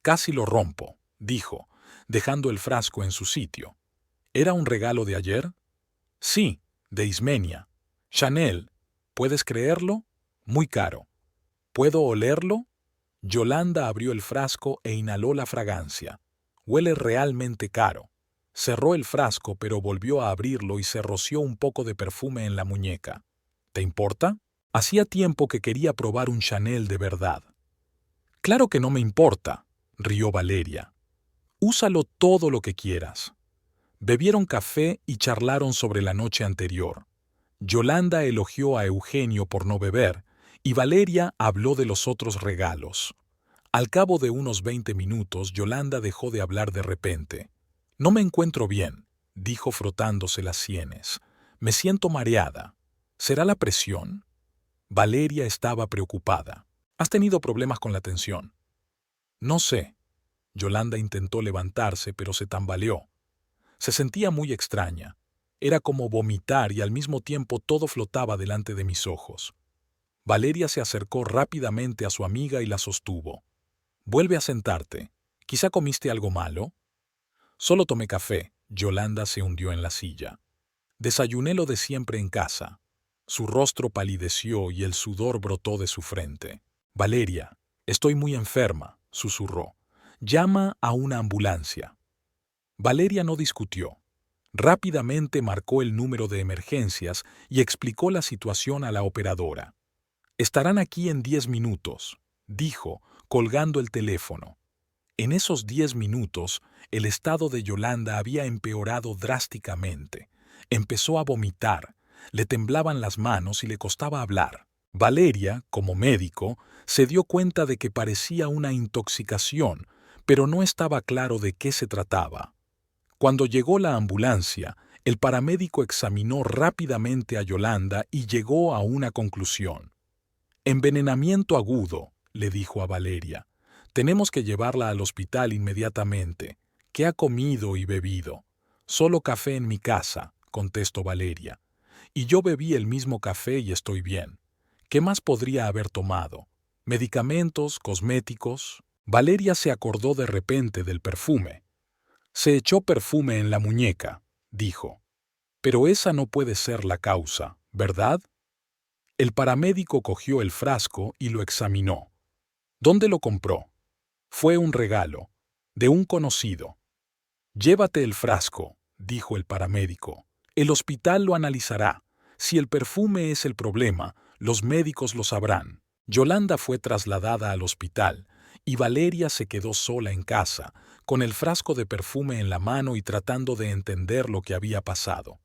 «Casi lo rompo», dijo, dejando el frasco en su sitio. «¿Era un regalo de ayer?». «Sí, de Ismenia. Chanel. ¿Puedes creerlo? Muy caro». «¿Puedo olerlo?». Yolanda abrió el frasco e inhaló la fragancia. «Huele realmente caro». Cerró el frasco pero volvió a abrirlo y se roció un poco de perfume en la muñeca. «¿Te importa?». Hacía tiempo que quería probar un Chanel de verdad. «Claro que no me importa», rió Valeria. «Úsalo todo lo que quieras». Bebieron café y charlaron sobre la noche anterior. Yolanda elogió a Eugenio por no beber y Valeria habló de los otros regalos. Al cabo de unos 20 minutos, Yolanda dejó de hablar de repente. «No me encuentro bien», dijo frotándose las sienes. «Me siento mareada. ¿Será la presión?». Valeria estaba preocupada. «¿Has tenido problemas con la tensión?». «No sé». Yolanda intentó levantarse, pero se tambaleó. Se sentía muy extraña. Era como vomitar y al mismo tiempo todo flotaba delante de mis ojos. Valeria se acercó rápidamente a su amiga y la sostuvo. «Vuelve a sentarte. ¿Quizá comiste algo malo?». «Solo tomé café». Yolanda se hundió en la silla. «Desayuné lo de siempre en casa». Su rostro palideció y el sudor brotó de su frente. «Valeria, estoy muy enferma», susurró. «Llama a una ambulancia». Valeria no discutió. Rápidamente marcó el número de emergencias y explicó la situación a la operadora. «Estarán aquí en 10 minutos», dijo, colgando el teléfono. En esos 10 minutos, el estado de Yolanda había empeorado drásticamente. Empezó a vomitar, le temblaban las manos y le costaba hablar. Valeria, como médico, se dio cuenta de que parecía una intoxicación, pero no estaba claro de qué se trataba. Cuando llegó la ambulancia, el paramédico examinó rápidamente a Yolanda y llegó a una conclusión. «Envenenamiento agudo», le dijo a Valeria. «Tenemos que llevarla al hospital inmediatamente. ¿Qué ha comido y bebido?» «Solo café en mi casa», contestó Valeria. «Y yo bebí el mismo café y estoy bien. ¿Qué más podría haber tomado? ¿Medicamentos, cosméticos?» Valeria se acordó de repente del perfume. «Se echó perfume en la muñeca», dijo. «Pero esa no puede ser la causa, ¿verdad?» El paramédico cogió el frasco y lo examinó. «¿Dónde lo compró?» «Fue un regalo, de un conocido». «Llévate el frasco», dijo el paramédico. «El hospital lo analizará. Si el perfume es el problema, los médicos lo sabrán». Yolanda fue trasladada al hospital y Valeria se quedó sola en casa, con el frasco de perfume en la mano y tratando de entender lo que había pasado.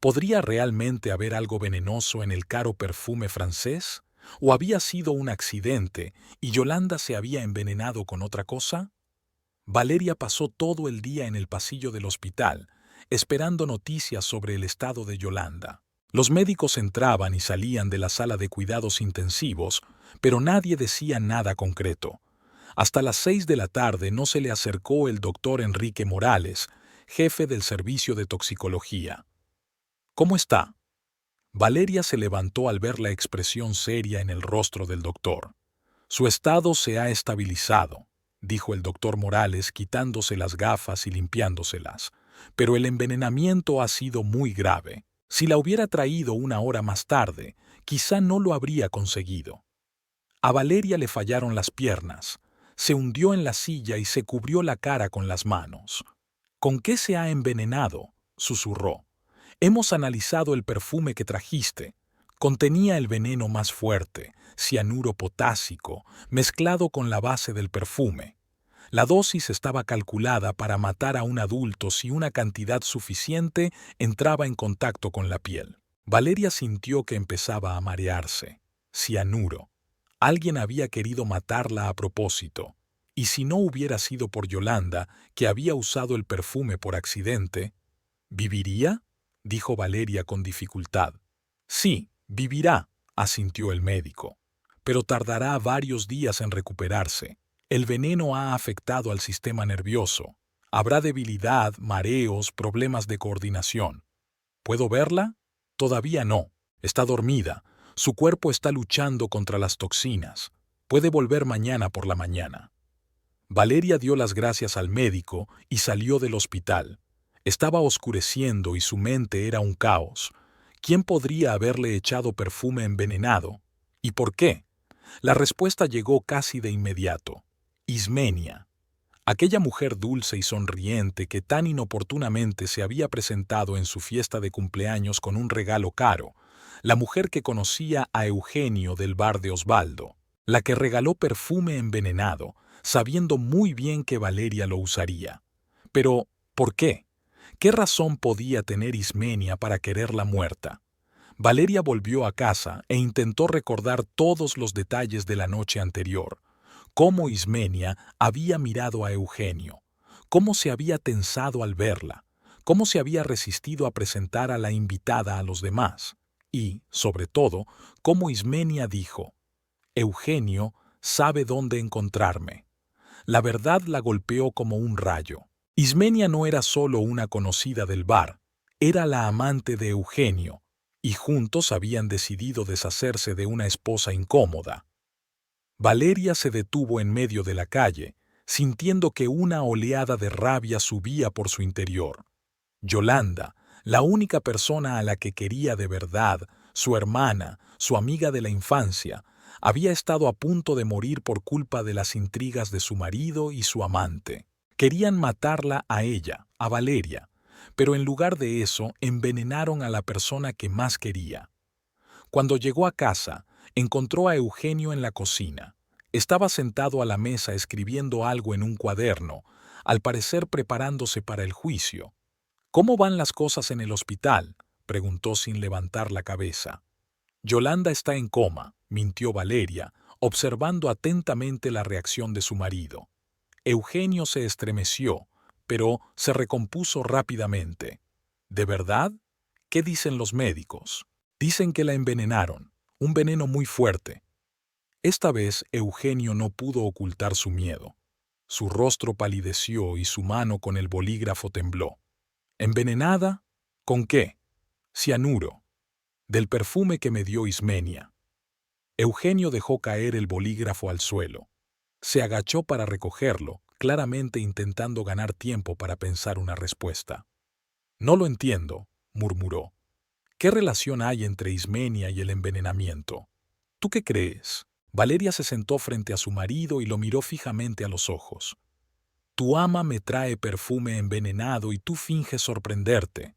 ¿Podría realmente haber algo venenoso en el caro perfume francés? ¿O había sido un accidente y Yolanda se había envenenado con otra cosa? Valeria pasó todo el día en el pasillo del hospital, esperando noticias sobre el estado de Yolanda. Los médicos entraban y salían de la sala de cuidados intensivos, pero nadie decía nada concreto. Hasta las 6 de la tarde no se le acercó el doctor Enrique Morales, jefe del servicio de toxicología. «¿Cómo está?» Valeria se levantó al ver la expresión seria en el rostro del doctor. «Su estado se ha estabilizado», dijo el doctor Morales quitándose las gafas y limpiándoselas. «Pero el envenenamiento ha sido muy grave. Si la hubiera traído una hora más tarde, quizá no lo habría conseguido». A Valeria le fallaron las piernas. Se hundió en la silla y se cubrió la cara con las manos. «¿Con qué se ha envenenado?», susurró. «Hemos analizado el perfume que trajiste. Contenía el veneno más fuerte, cianuro potásico, mezclado con la base del perfume. La dosis estaba calculada para matar a un adulto si una cantidad suficiente entraba en contacto con la piel». Valeria sintió que empezaba a marearse. Cianuro. Alguien había querido matarla a propósito. Y si no hubiera sido por Yolanda, que había usado el perfume por accidente, ¿viviría?, dijo Valeria con dificultad. «Sí, vivirá», asintió el médico. «Pero tardará varios días en recuperarse. El veneno ha afectado al sistema nervioso. Habrá debilidad, mareos, problemas de coordinación. ¿Puedo verla? Todavía no. Está dormida. Su cuerpo está luchando contra las toxinas. Puede volver mañana por la mañana». Valeria dio las gracias al médico y salió del hospital. Estaba oscureciendo y su mente era un caos. ¿Quién podría haberle echado perfume envenenado? ¿Y por qué? La respuesta llegó casi de inmediato. Ismenia. Aquella mujer dulce y sonriente que tan inoportunamente se había presentado en su fiesta de cumpleaños con un regalo caro, la mujer que conocía a Eugenio del bar de Osvaldo, la que regaló perfume envenenado, sabiendo muy bien que Valeria lo usaría. Pero, ¿por qué? ¿Qué razón podía tener Ismenia para quererla muerta? Valeria volvió a casa e intentó recordar todos los detalles de la noche anterior. Cómo Ismenia había mirado a Eugenio, cómo se había tensado al verla, cómo se había resistido a presentar a la invitada a los demás, y, sobre todo, cómo Ismenia dijo: «Eugenio sabe dónde encontrarme». La verdad la golpeó como un rayo. Ismenia no era solo una conocida del bar, era la amante de Eugenio, y juntos habían decidido deshacerse de una esposa incómoda. Valeria se detuvo en medio de la calle, sintiendo que una oleada de rabia subía por su interior. Yolanda, la única persona a la que quería de verdad, su hermana, su amiga de la infancia, había estado a punto de morir por culpa de las intrigas de su marido y su amante. Querían matarla a ella, a Valeria, pero en lugar de eso envenenaron a la persona que más quería. Cuando llegó a casa, encontró a Eugenio en la cocina. Estaba sentado a la mesa escribiendo algo en un cuaderno, al parecer preparándose para el juicio. «¿Cómo van las cosas en el hospital?», preguntó sin levantar la cabeza. «Yolanda está en coma», mintió Valeria, observando atentamente la reacción de su marido. Eugenio se estremeció, pero se recompuso rápidamente. «¿De verdad? ¿Qué dicen los médicos?». «Dicen que la envenenaron, un veneno muy fuerte». Esta vez Eugenio no pudo ocultar su miedo. Su rostro palideció y su mano con el bolígrafo tembló. «¿Envenenada? ¿Con qué?». «Cianuro. Del perfume que me dio Ismenia». Eugenio dejó caer el bolígrafo al suelo. Se agachó para recogerlo, claramente intentando ganar tiempo para pensar una respuesta. «No lo entiendo», murmuró. «¿Qué relación hay entre Ismenia y el envenenamiento? ¿Tú qué crees?». Valeria se sentó frente a su marido y lo miró fijamente a los ojos. «Tu ama me trae perfume envenenado y tú finges sorprenderte».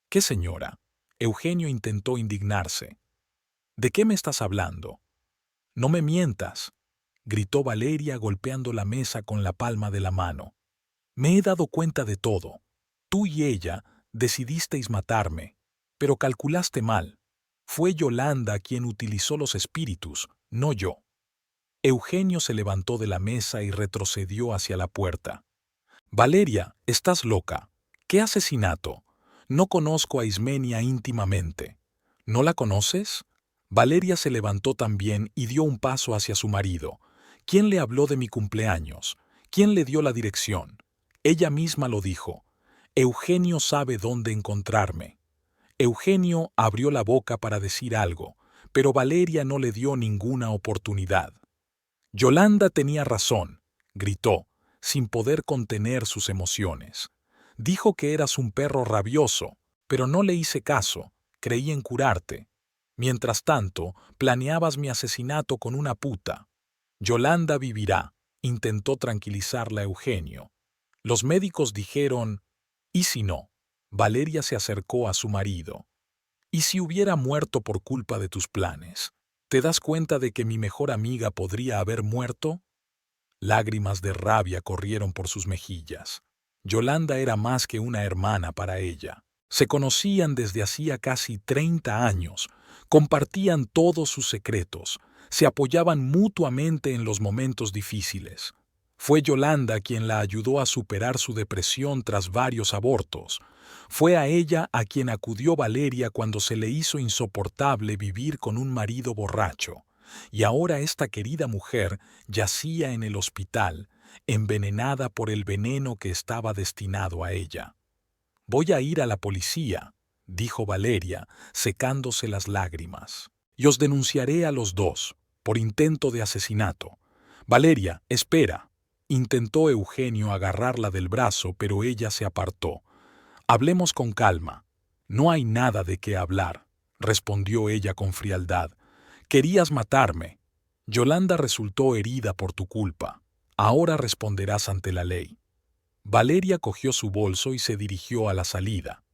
«¿Qué señora?». Eugenio intentó indignarse. «¿De qué me estás hablando?». «No me mientas», gritó Valeria golpeando la mesa con la palma de la mano. «Me he dado cuenta de todo. Tú y ella decidisteis matarme, pero calculaste mal. Fue Yolanda quien utilizó los espíritus, no yo». Eugenio se levantó de la mesa y retrocedió hacia la puerta. «Valeria, estás loca. ¿Qué asesinato? No conozco a Ismenia íntimamente». «¿No la conoces?». Valeria se levantó también y dio un paso hacia su marido. «¿Quién le habló de mi cumpleaños? ¿Quién le dio la dirección?». «Ella misma lo dijo. Eugenio sabe dónde encontrarme». Eugenio abrió la boca para decir algo, pero Valeria no le dio ninguna oportunidad. «Yolanda tenía razón», gritó, sin poder contener sus emociones. «Dijo que eras un perro rabioso, pero no le hice caso, creí en curarte. Mientras tanto, planeabas mi asesinato con una puta». «Yolanda vivirá», intentó tranquilizarla Eugenio. «Los médicos dijeron, ¿y si no?». Valeria se acercó a su marido. «¿Y si hubiera muerto por culpa de tus planes? ¿Te das cuenta de que mi mejor amiga podría haber muerto?». Lágrimas de rabia corrieron por sus mejillas. Yolanda era más que una hermana para ella. Se conocían desde hacía casi 30 años, compartían todos sus secretos, se apoyaban mutuamente en los momentos difíciles. Fue Yolanda quien la ayudó a superar su depresión tras varios abortos. Fue a ella a quien acudió Valeria cuando se le hizo insoportable vivir con un marido borracho. Y ahora esta querida mujer yacía en el hospital, envenenada por el veneno que estaba destinado a ella. «Voy a ir a la policía», dijo Valeria, secándose las lágrimas. «Y os denunciaré a los dos, por intento de asesinato». «Valeria, espera». Intentó Eugenio agarrarla del brazo, pero ella se apartó. «Hablemos con calma». «No hay nada de qué hablar», respondió ella con frialdad. «Querías matarme. Yolanda resultó herida por tu culpa. Ahora responderás ante la ley». Valeria cogió su bolso y se dirigió a la salida.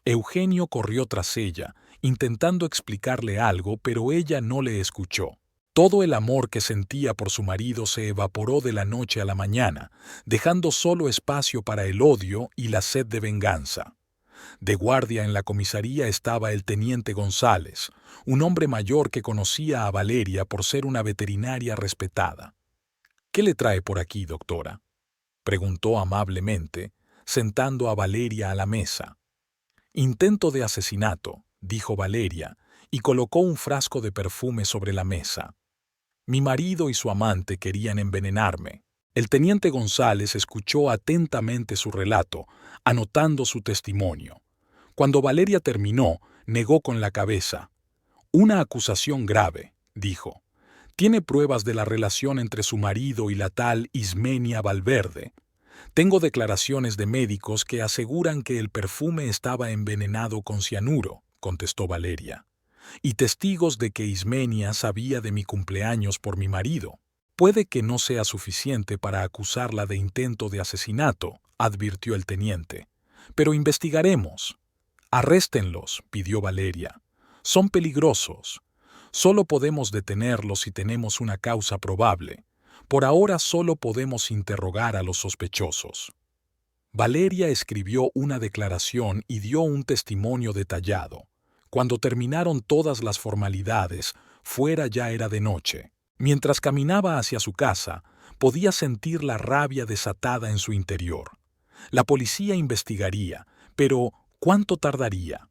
Eugenio corrió tras ella, intentando explicarle algo, pero ella no le escuchó. Todo el amor que sentía por su marido se evaporó de la noche a la mañana, dejando solo espacio para el odio y la sed de venganza. De guardia en la comisaría estaba el teniente González, un hombre mayor que conocía a Valeria por ser una veterinaria respetada. «¿Qué le trae por aquí, doctora?», preguntó amablemente, sentando a Valeria a la mesa. «Intento de asesinato», dijo Valeria, y colocó un frasco de perfume sobre la mesa. «Mi marido y su amante querían envenenarme». El teniente González escuchó atentamente su relato, anotando su testimonio. Cuando Valeria terminó, negó con la cabeza. «Una acusación grave», dijo. «Tiene pruebas de la relación entre su marido y la tal Ismenia Valverde. Tengo declaraciones de médicos que aseguran que el perfume estaba envenenado con cianuro», contestó Valeria. «Y testigos de que Ismenia sabía de mi cumpleaños por mi marido. Puede que no sea suficiente para acusarla de intento de asesinato», advirtió el teniente. Pero investigaremos. Arréstenlos, pidió Valeria. Son peligrosos. Solo podemos detenerlos si tenemos una causa probable. Por ahora solo podemos interrogar a los sospechosos. Valeria escribió una declaración y dio un testimonio detallado. Cuando terminaron todas las formalidades, fuera ya era de noche. Mientras caminaba hacia su casa, podía sentir la rabia desatada en su interior. La policía investigaría, pero ¿cuánto tardaría?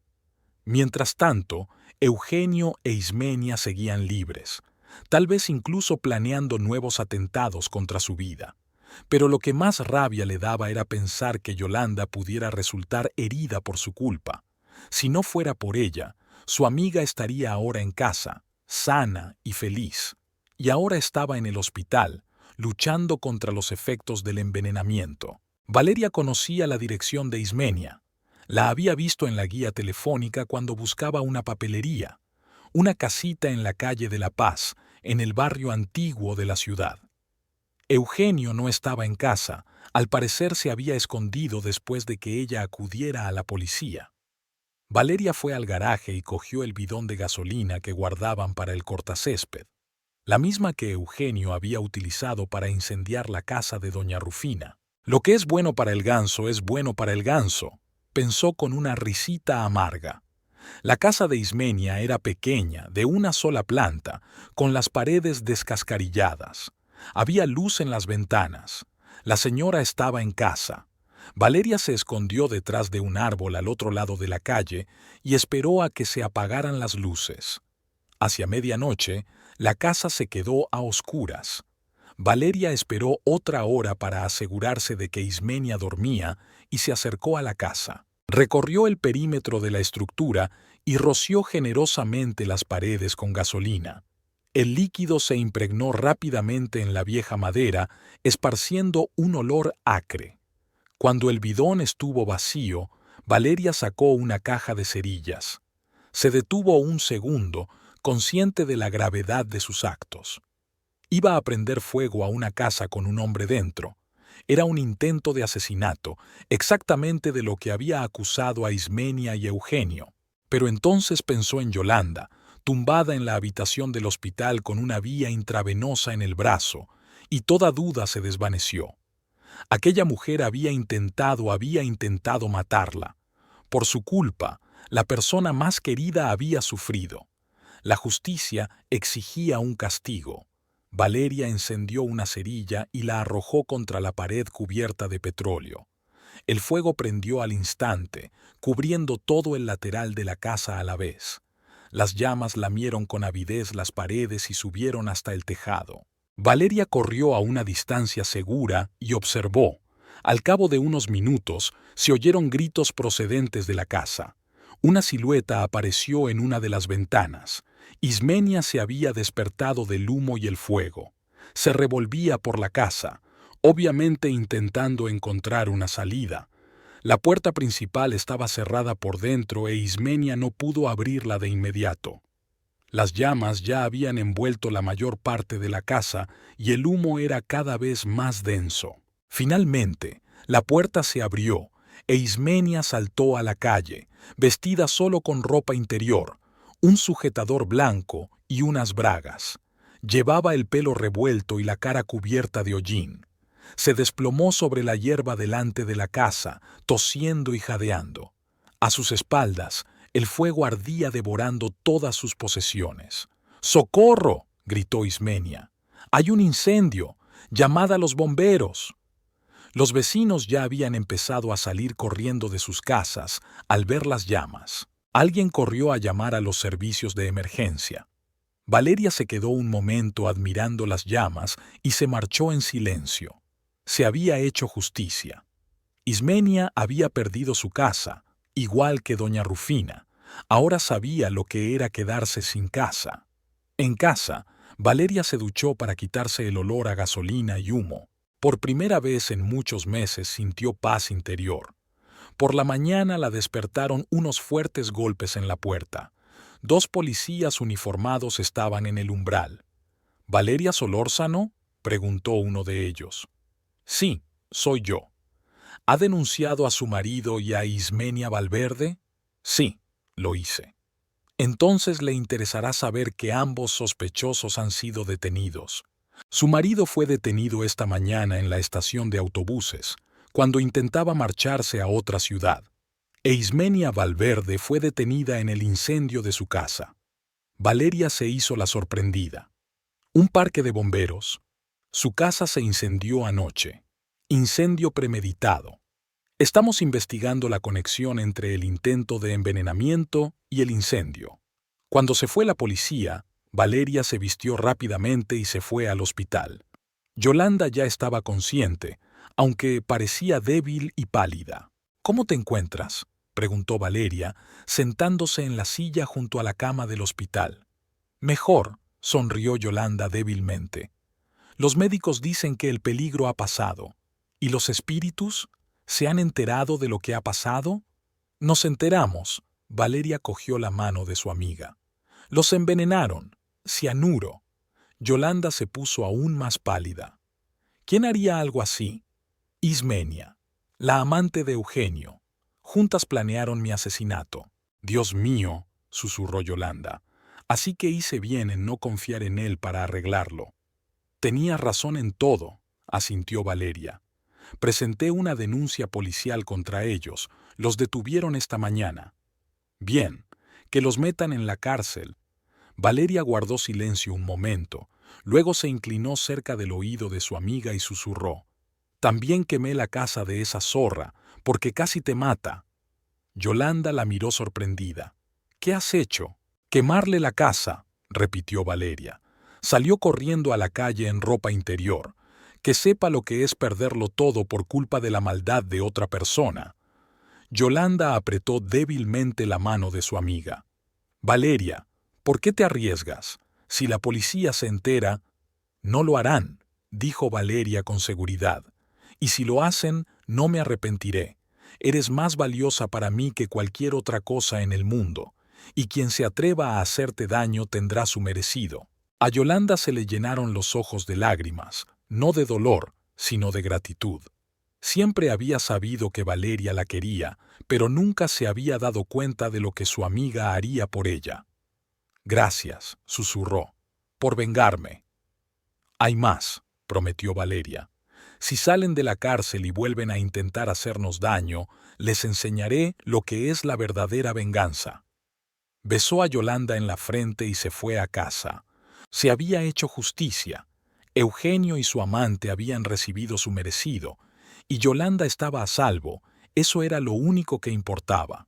Mientras tanto, Eugenio e Ismenia seguían libres, tal vez incluso planeando nuevos atentados contra su vida. Pero lo que más rabia le daba era pensar que Yolanda pudiera resultar herida por su culpa. Si no fuera por ella, su amiga estaría ahora en casa, sana y feliz. Y ahora estaba en el hospital, luchando contra los efectos del envenenamiento. Valeria conocía la dirección de Ismenia. La había visto en la guía telefónica cuando buscaba una papelería, una casita en la calle de La Paz, en el barrio antiguo de la ciudad. Eugenio no estaba en casa, al parecer se había escondido después de que ella acudiera a la policía. Valeria fue al garaje y cogió el bidón de gasolina que guardaban para el cortacésped, la misma que Eugenio había utilizado para incendiar la casa de doña Rufina. Lo que es bueno para el ganso es bueno para el ganso, pensó con una risita amarga. La casa de Ismenia era pequeña, de una sola planta, con las paredes descascarilladas. Había luz en las ventanas. La señora estaba en casa. Valeria se escondió detrás de un árbol al otro lado de la calle y esperó a que se apagaran las luces. Hacia medianoche, la casa se quedó a oscuras. Valeria esperó otra hora para asegurarse de que Ismenia dormía y se acercó a la casa. Recorrió el perímetro de la estructura y roció generosamente las paredes con gasolina. El líquido se impregnó rápidamente en la vieja madera, esparciendo un olor acre. Cuando el bidón estuvo vacío, Valeria sacó una caja de cerillas. Se detuvo un segundo, consciente de la gravedad de sus actos. Iba a prender fuego a una casa con un hombre dentro. Era un intento de asesinato, exactamente de lo que había acusado a Ismenia y Eugenio. Pero entonces pensó en Yolanda, tumbada en la habitación del hospital con una vía intravenosa en el brazo, y toda duda se desvaneció. Aquella mujer había intentado matarla. Por su culpa, la persona más querida había sufrido. La justicia exigía un castigo. Valeria encendió una cerilla y la arrojó contra la pared cubierta de petróleo. El fuego prendió al instante, cubriendo todo el lateral de la casa a la vez. Las llamas lamieron con avidez las paredes y subieron hasta el tejado. Valeria corrió a una distancia segura y observó. Al cabo de unos minutos, se oyeron gritos procedentes de la casa. Una silueta apareció en una de las ventanas. Ismenia se había despertado del humo y el fuego. Se revolvía por la casa, obviamente intentando encontrar una salida. La puerta principal estaba cerrada por dentro e Ismenia no pudo abrirla de inmediato. Las llamas ya habían envuelto la mayor parte de la casa y el humo era cada vez más denso. Finalmente, la puerta se abrió e Ismenia saltó a la calle, vestida solo con ropa interior, un sujetador blanco y unas bragas. Llevaba el pelo revuelto y la cara cubierta de hollín. Se desplomó sobre la hierba delante de la casa, tosiendo y jadeando. A sus espaldas, el fuego ardía devorando todas sus posesiones. ¡Socorro!, gritó Ismenia. ¡Hay un incendio! ¡Llamad a los bomberos! Los vecinos ya habían empezado a salir corriendo de sus casas al ver las llamas. Alguien corrió a llamar a los servicios de emergencia. Valeria se quedó un momento admirando las llamas y se marchó en silencio. Se había hecho justicia. Ismenia había perdido su casa, igual que doña Rufina. Ahora sabía lo que era quedarse sin casa. En casa, Valeria se duchó para quitarse el olor a gasolina y humo. Por primera vez en muchos meses sintió paz interior. Por la mañana la despertaron unos fuertes golpes en la puerta. 2 policías uniformados estaban en el umbral. «¿Valeria Solórzano?», preguntó uno de ellos. «Sí, soy yo». ¿Ha denunciado a su marido y a Ismenia Valverde? Sí, lo hice. Entonces le interesará saber que ambos sospechosos han sido detenidos. Su marido fue detenido esta mañana en la estación de autobuses, cuando intentaba marcharse a otra ciudad. E Ismenia Valverde fue detenida en el incendio de su casa. Valeria se hizo la sorprendida. Un parque de bomberos. Su casa se incendió anoche. Incendio premeditado. Estamos investigando la conexión entre el intento de envenenamiento y el incendio. Cuando se fue la policía, Valeria se vistió rápidamente y se fue al hospital. Yolanda ya estaba consciente, aunque parecía débil y pálida. ¿Cómo te encuentras?, preguntó Valeria, sentándose en la silla junto a la cama del hospital. Mejor, sonrió Yolanda débilmente. Los médicos dicen que el peligro ha pasado. ¿Y los espíritus? ¿Se han enterado de lo que ha pasado? Nos enteramos. Valeria cogió la mano de su amiga. Los envenenaron. Cianuro. Yolanda se puso aún más pálida. ¿Quién haría algo así? Ismenia, la amante de Eugenio. Juntas planearon mi asesinato. Dios mío, susurró Yolanda. Así que hice bien en no confiar en él para arreglarlo. Tenía razón en todo, asintió Valeria. Presenté una denuncia policial contra ellos. Los detuvieron esta mañana. Bien, que los metan en la cárcel. Valeria guardó silencio un momento. Luego se inclinó cerca del oído de su amiga y susurró. También quemé la casa de esa zorra, porque casi te mata. Yolanda la miró sorprendida. ¿Qué has hecho? Quemarle la casa, repitió Valeria. Salió corriendo a la calle en ropa interior. Que sepa lo que es perderlo todo por culpa de la maldad de otra persona. Yolanda apretó débilmente la mano de su amiga. Valeria, ¿por qué te arriesgas? Si la policía se entera, no lo harán, dijo Valeria con seguridad. Y si lo hacen, no me arrepentiré. Eres más valiosa para mí que cualquier otra cosa en el mundo, y quien se atreva a hacerte daño tendrá su merecido. A Yolanda se le llenaron los ojos de lágrimas, no de dolor, sino de gratitud. Siempre había sabido que Valeria la quería, pero nunca se había dado cuenta de lo que su amiga haría por ella. Gracias, susurró, por vengarme. Hay más, prometió Valeria. Si salen de la cárcel y vuelven a intentar hacernos daño, les enseñaré lo que es la verdadera venganza. Besó a Yolanda en la frente y se fue a casa. Se había hecho justicia. Eugenio y su amante habían recibido su merecido, y Yolanda estaba a salvo. Eso era lo único que importaba.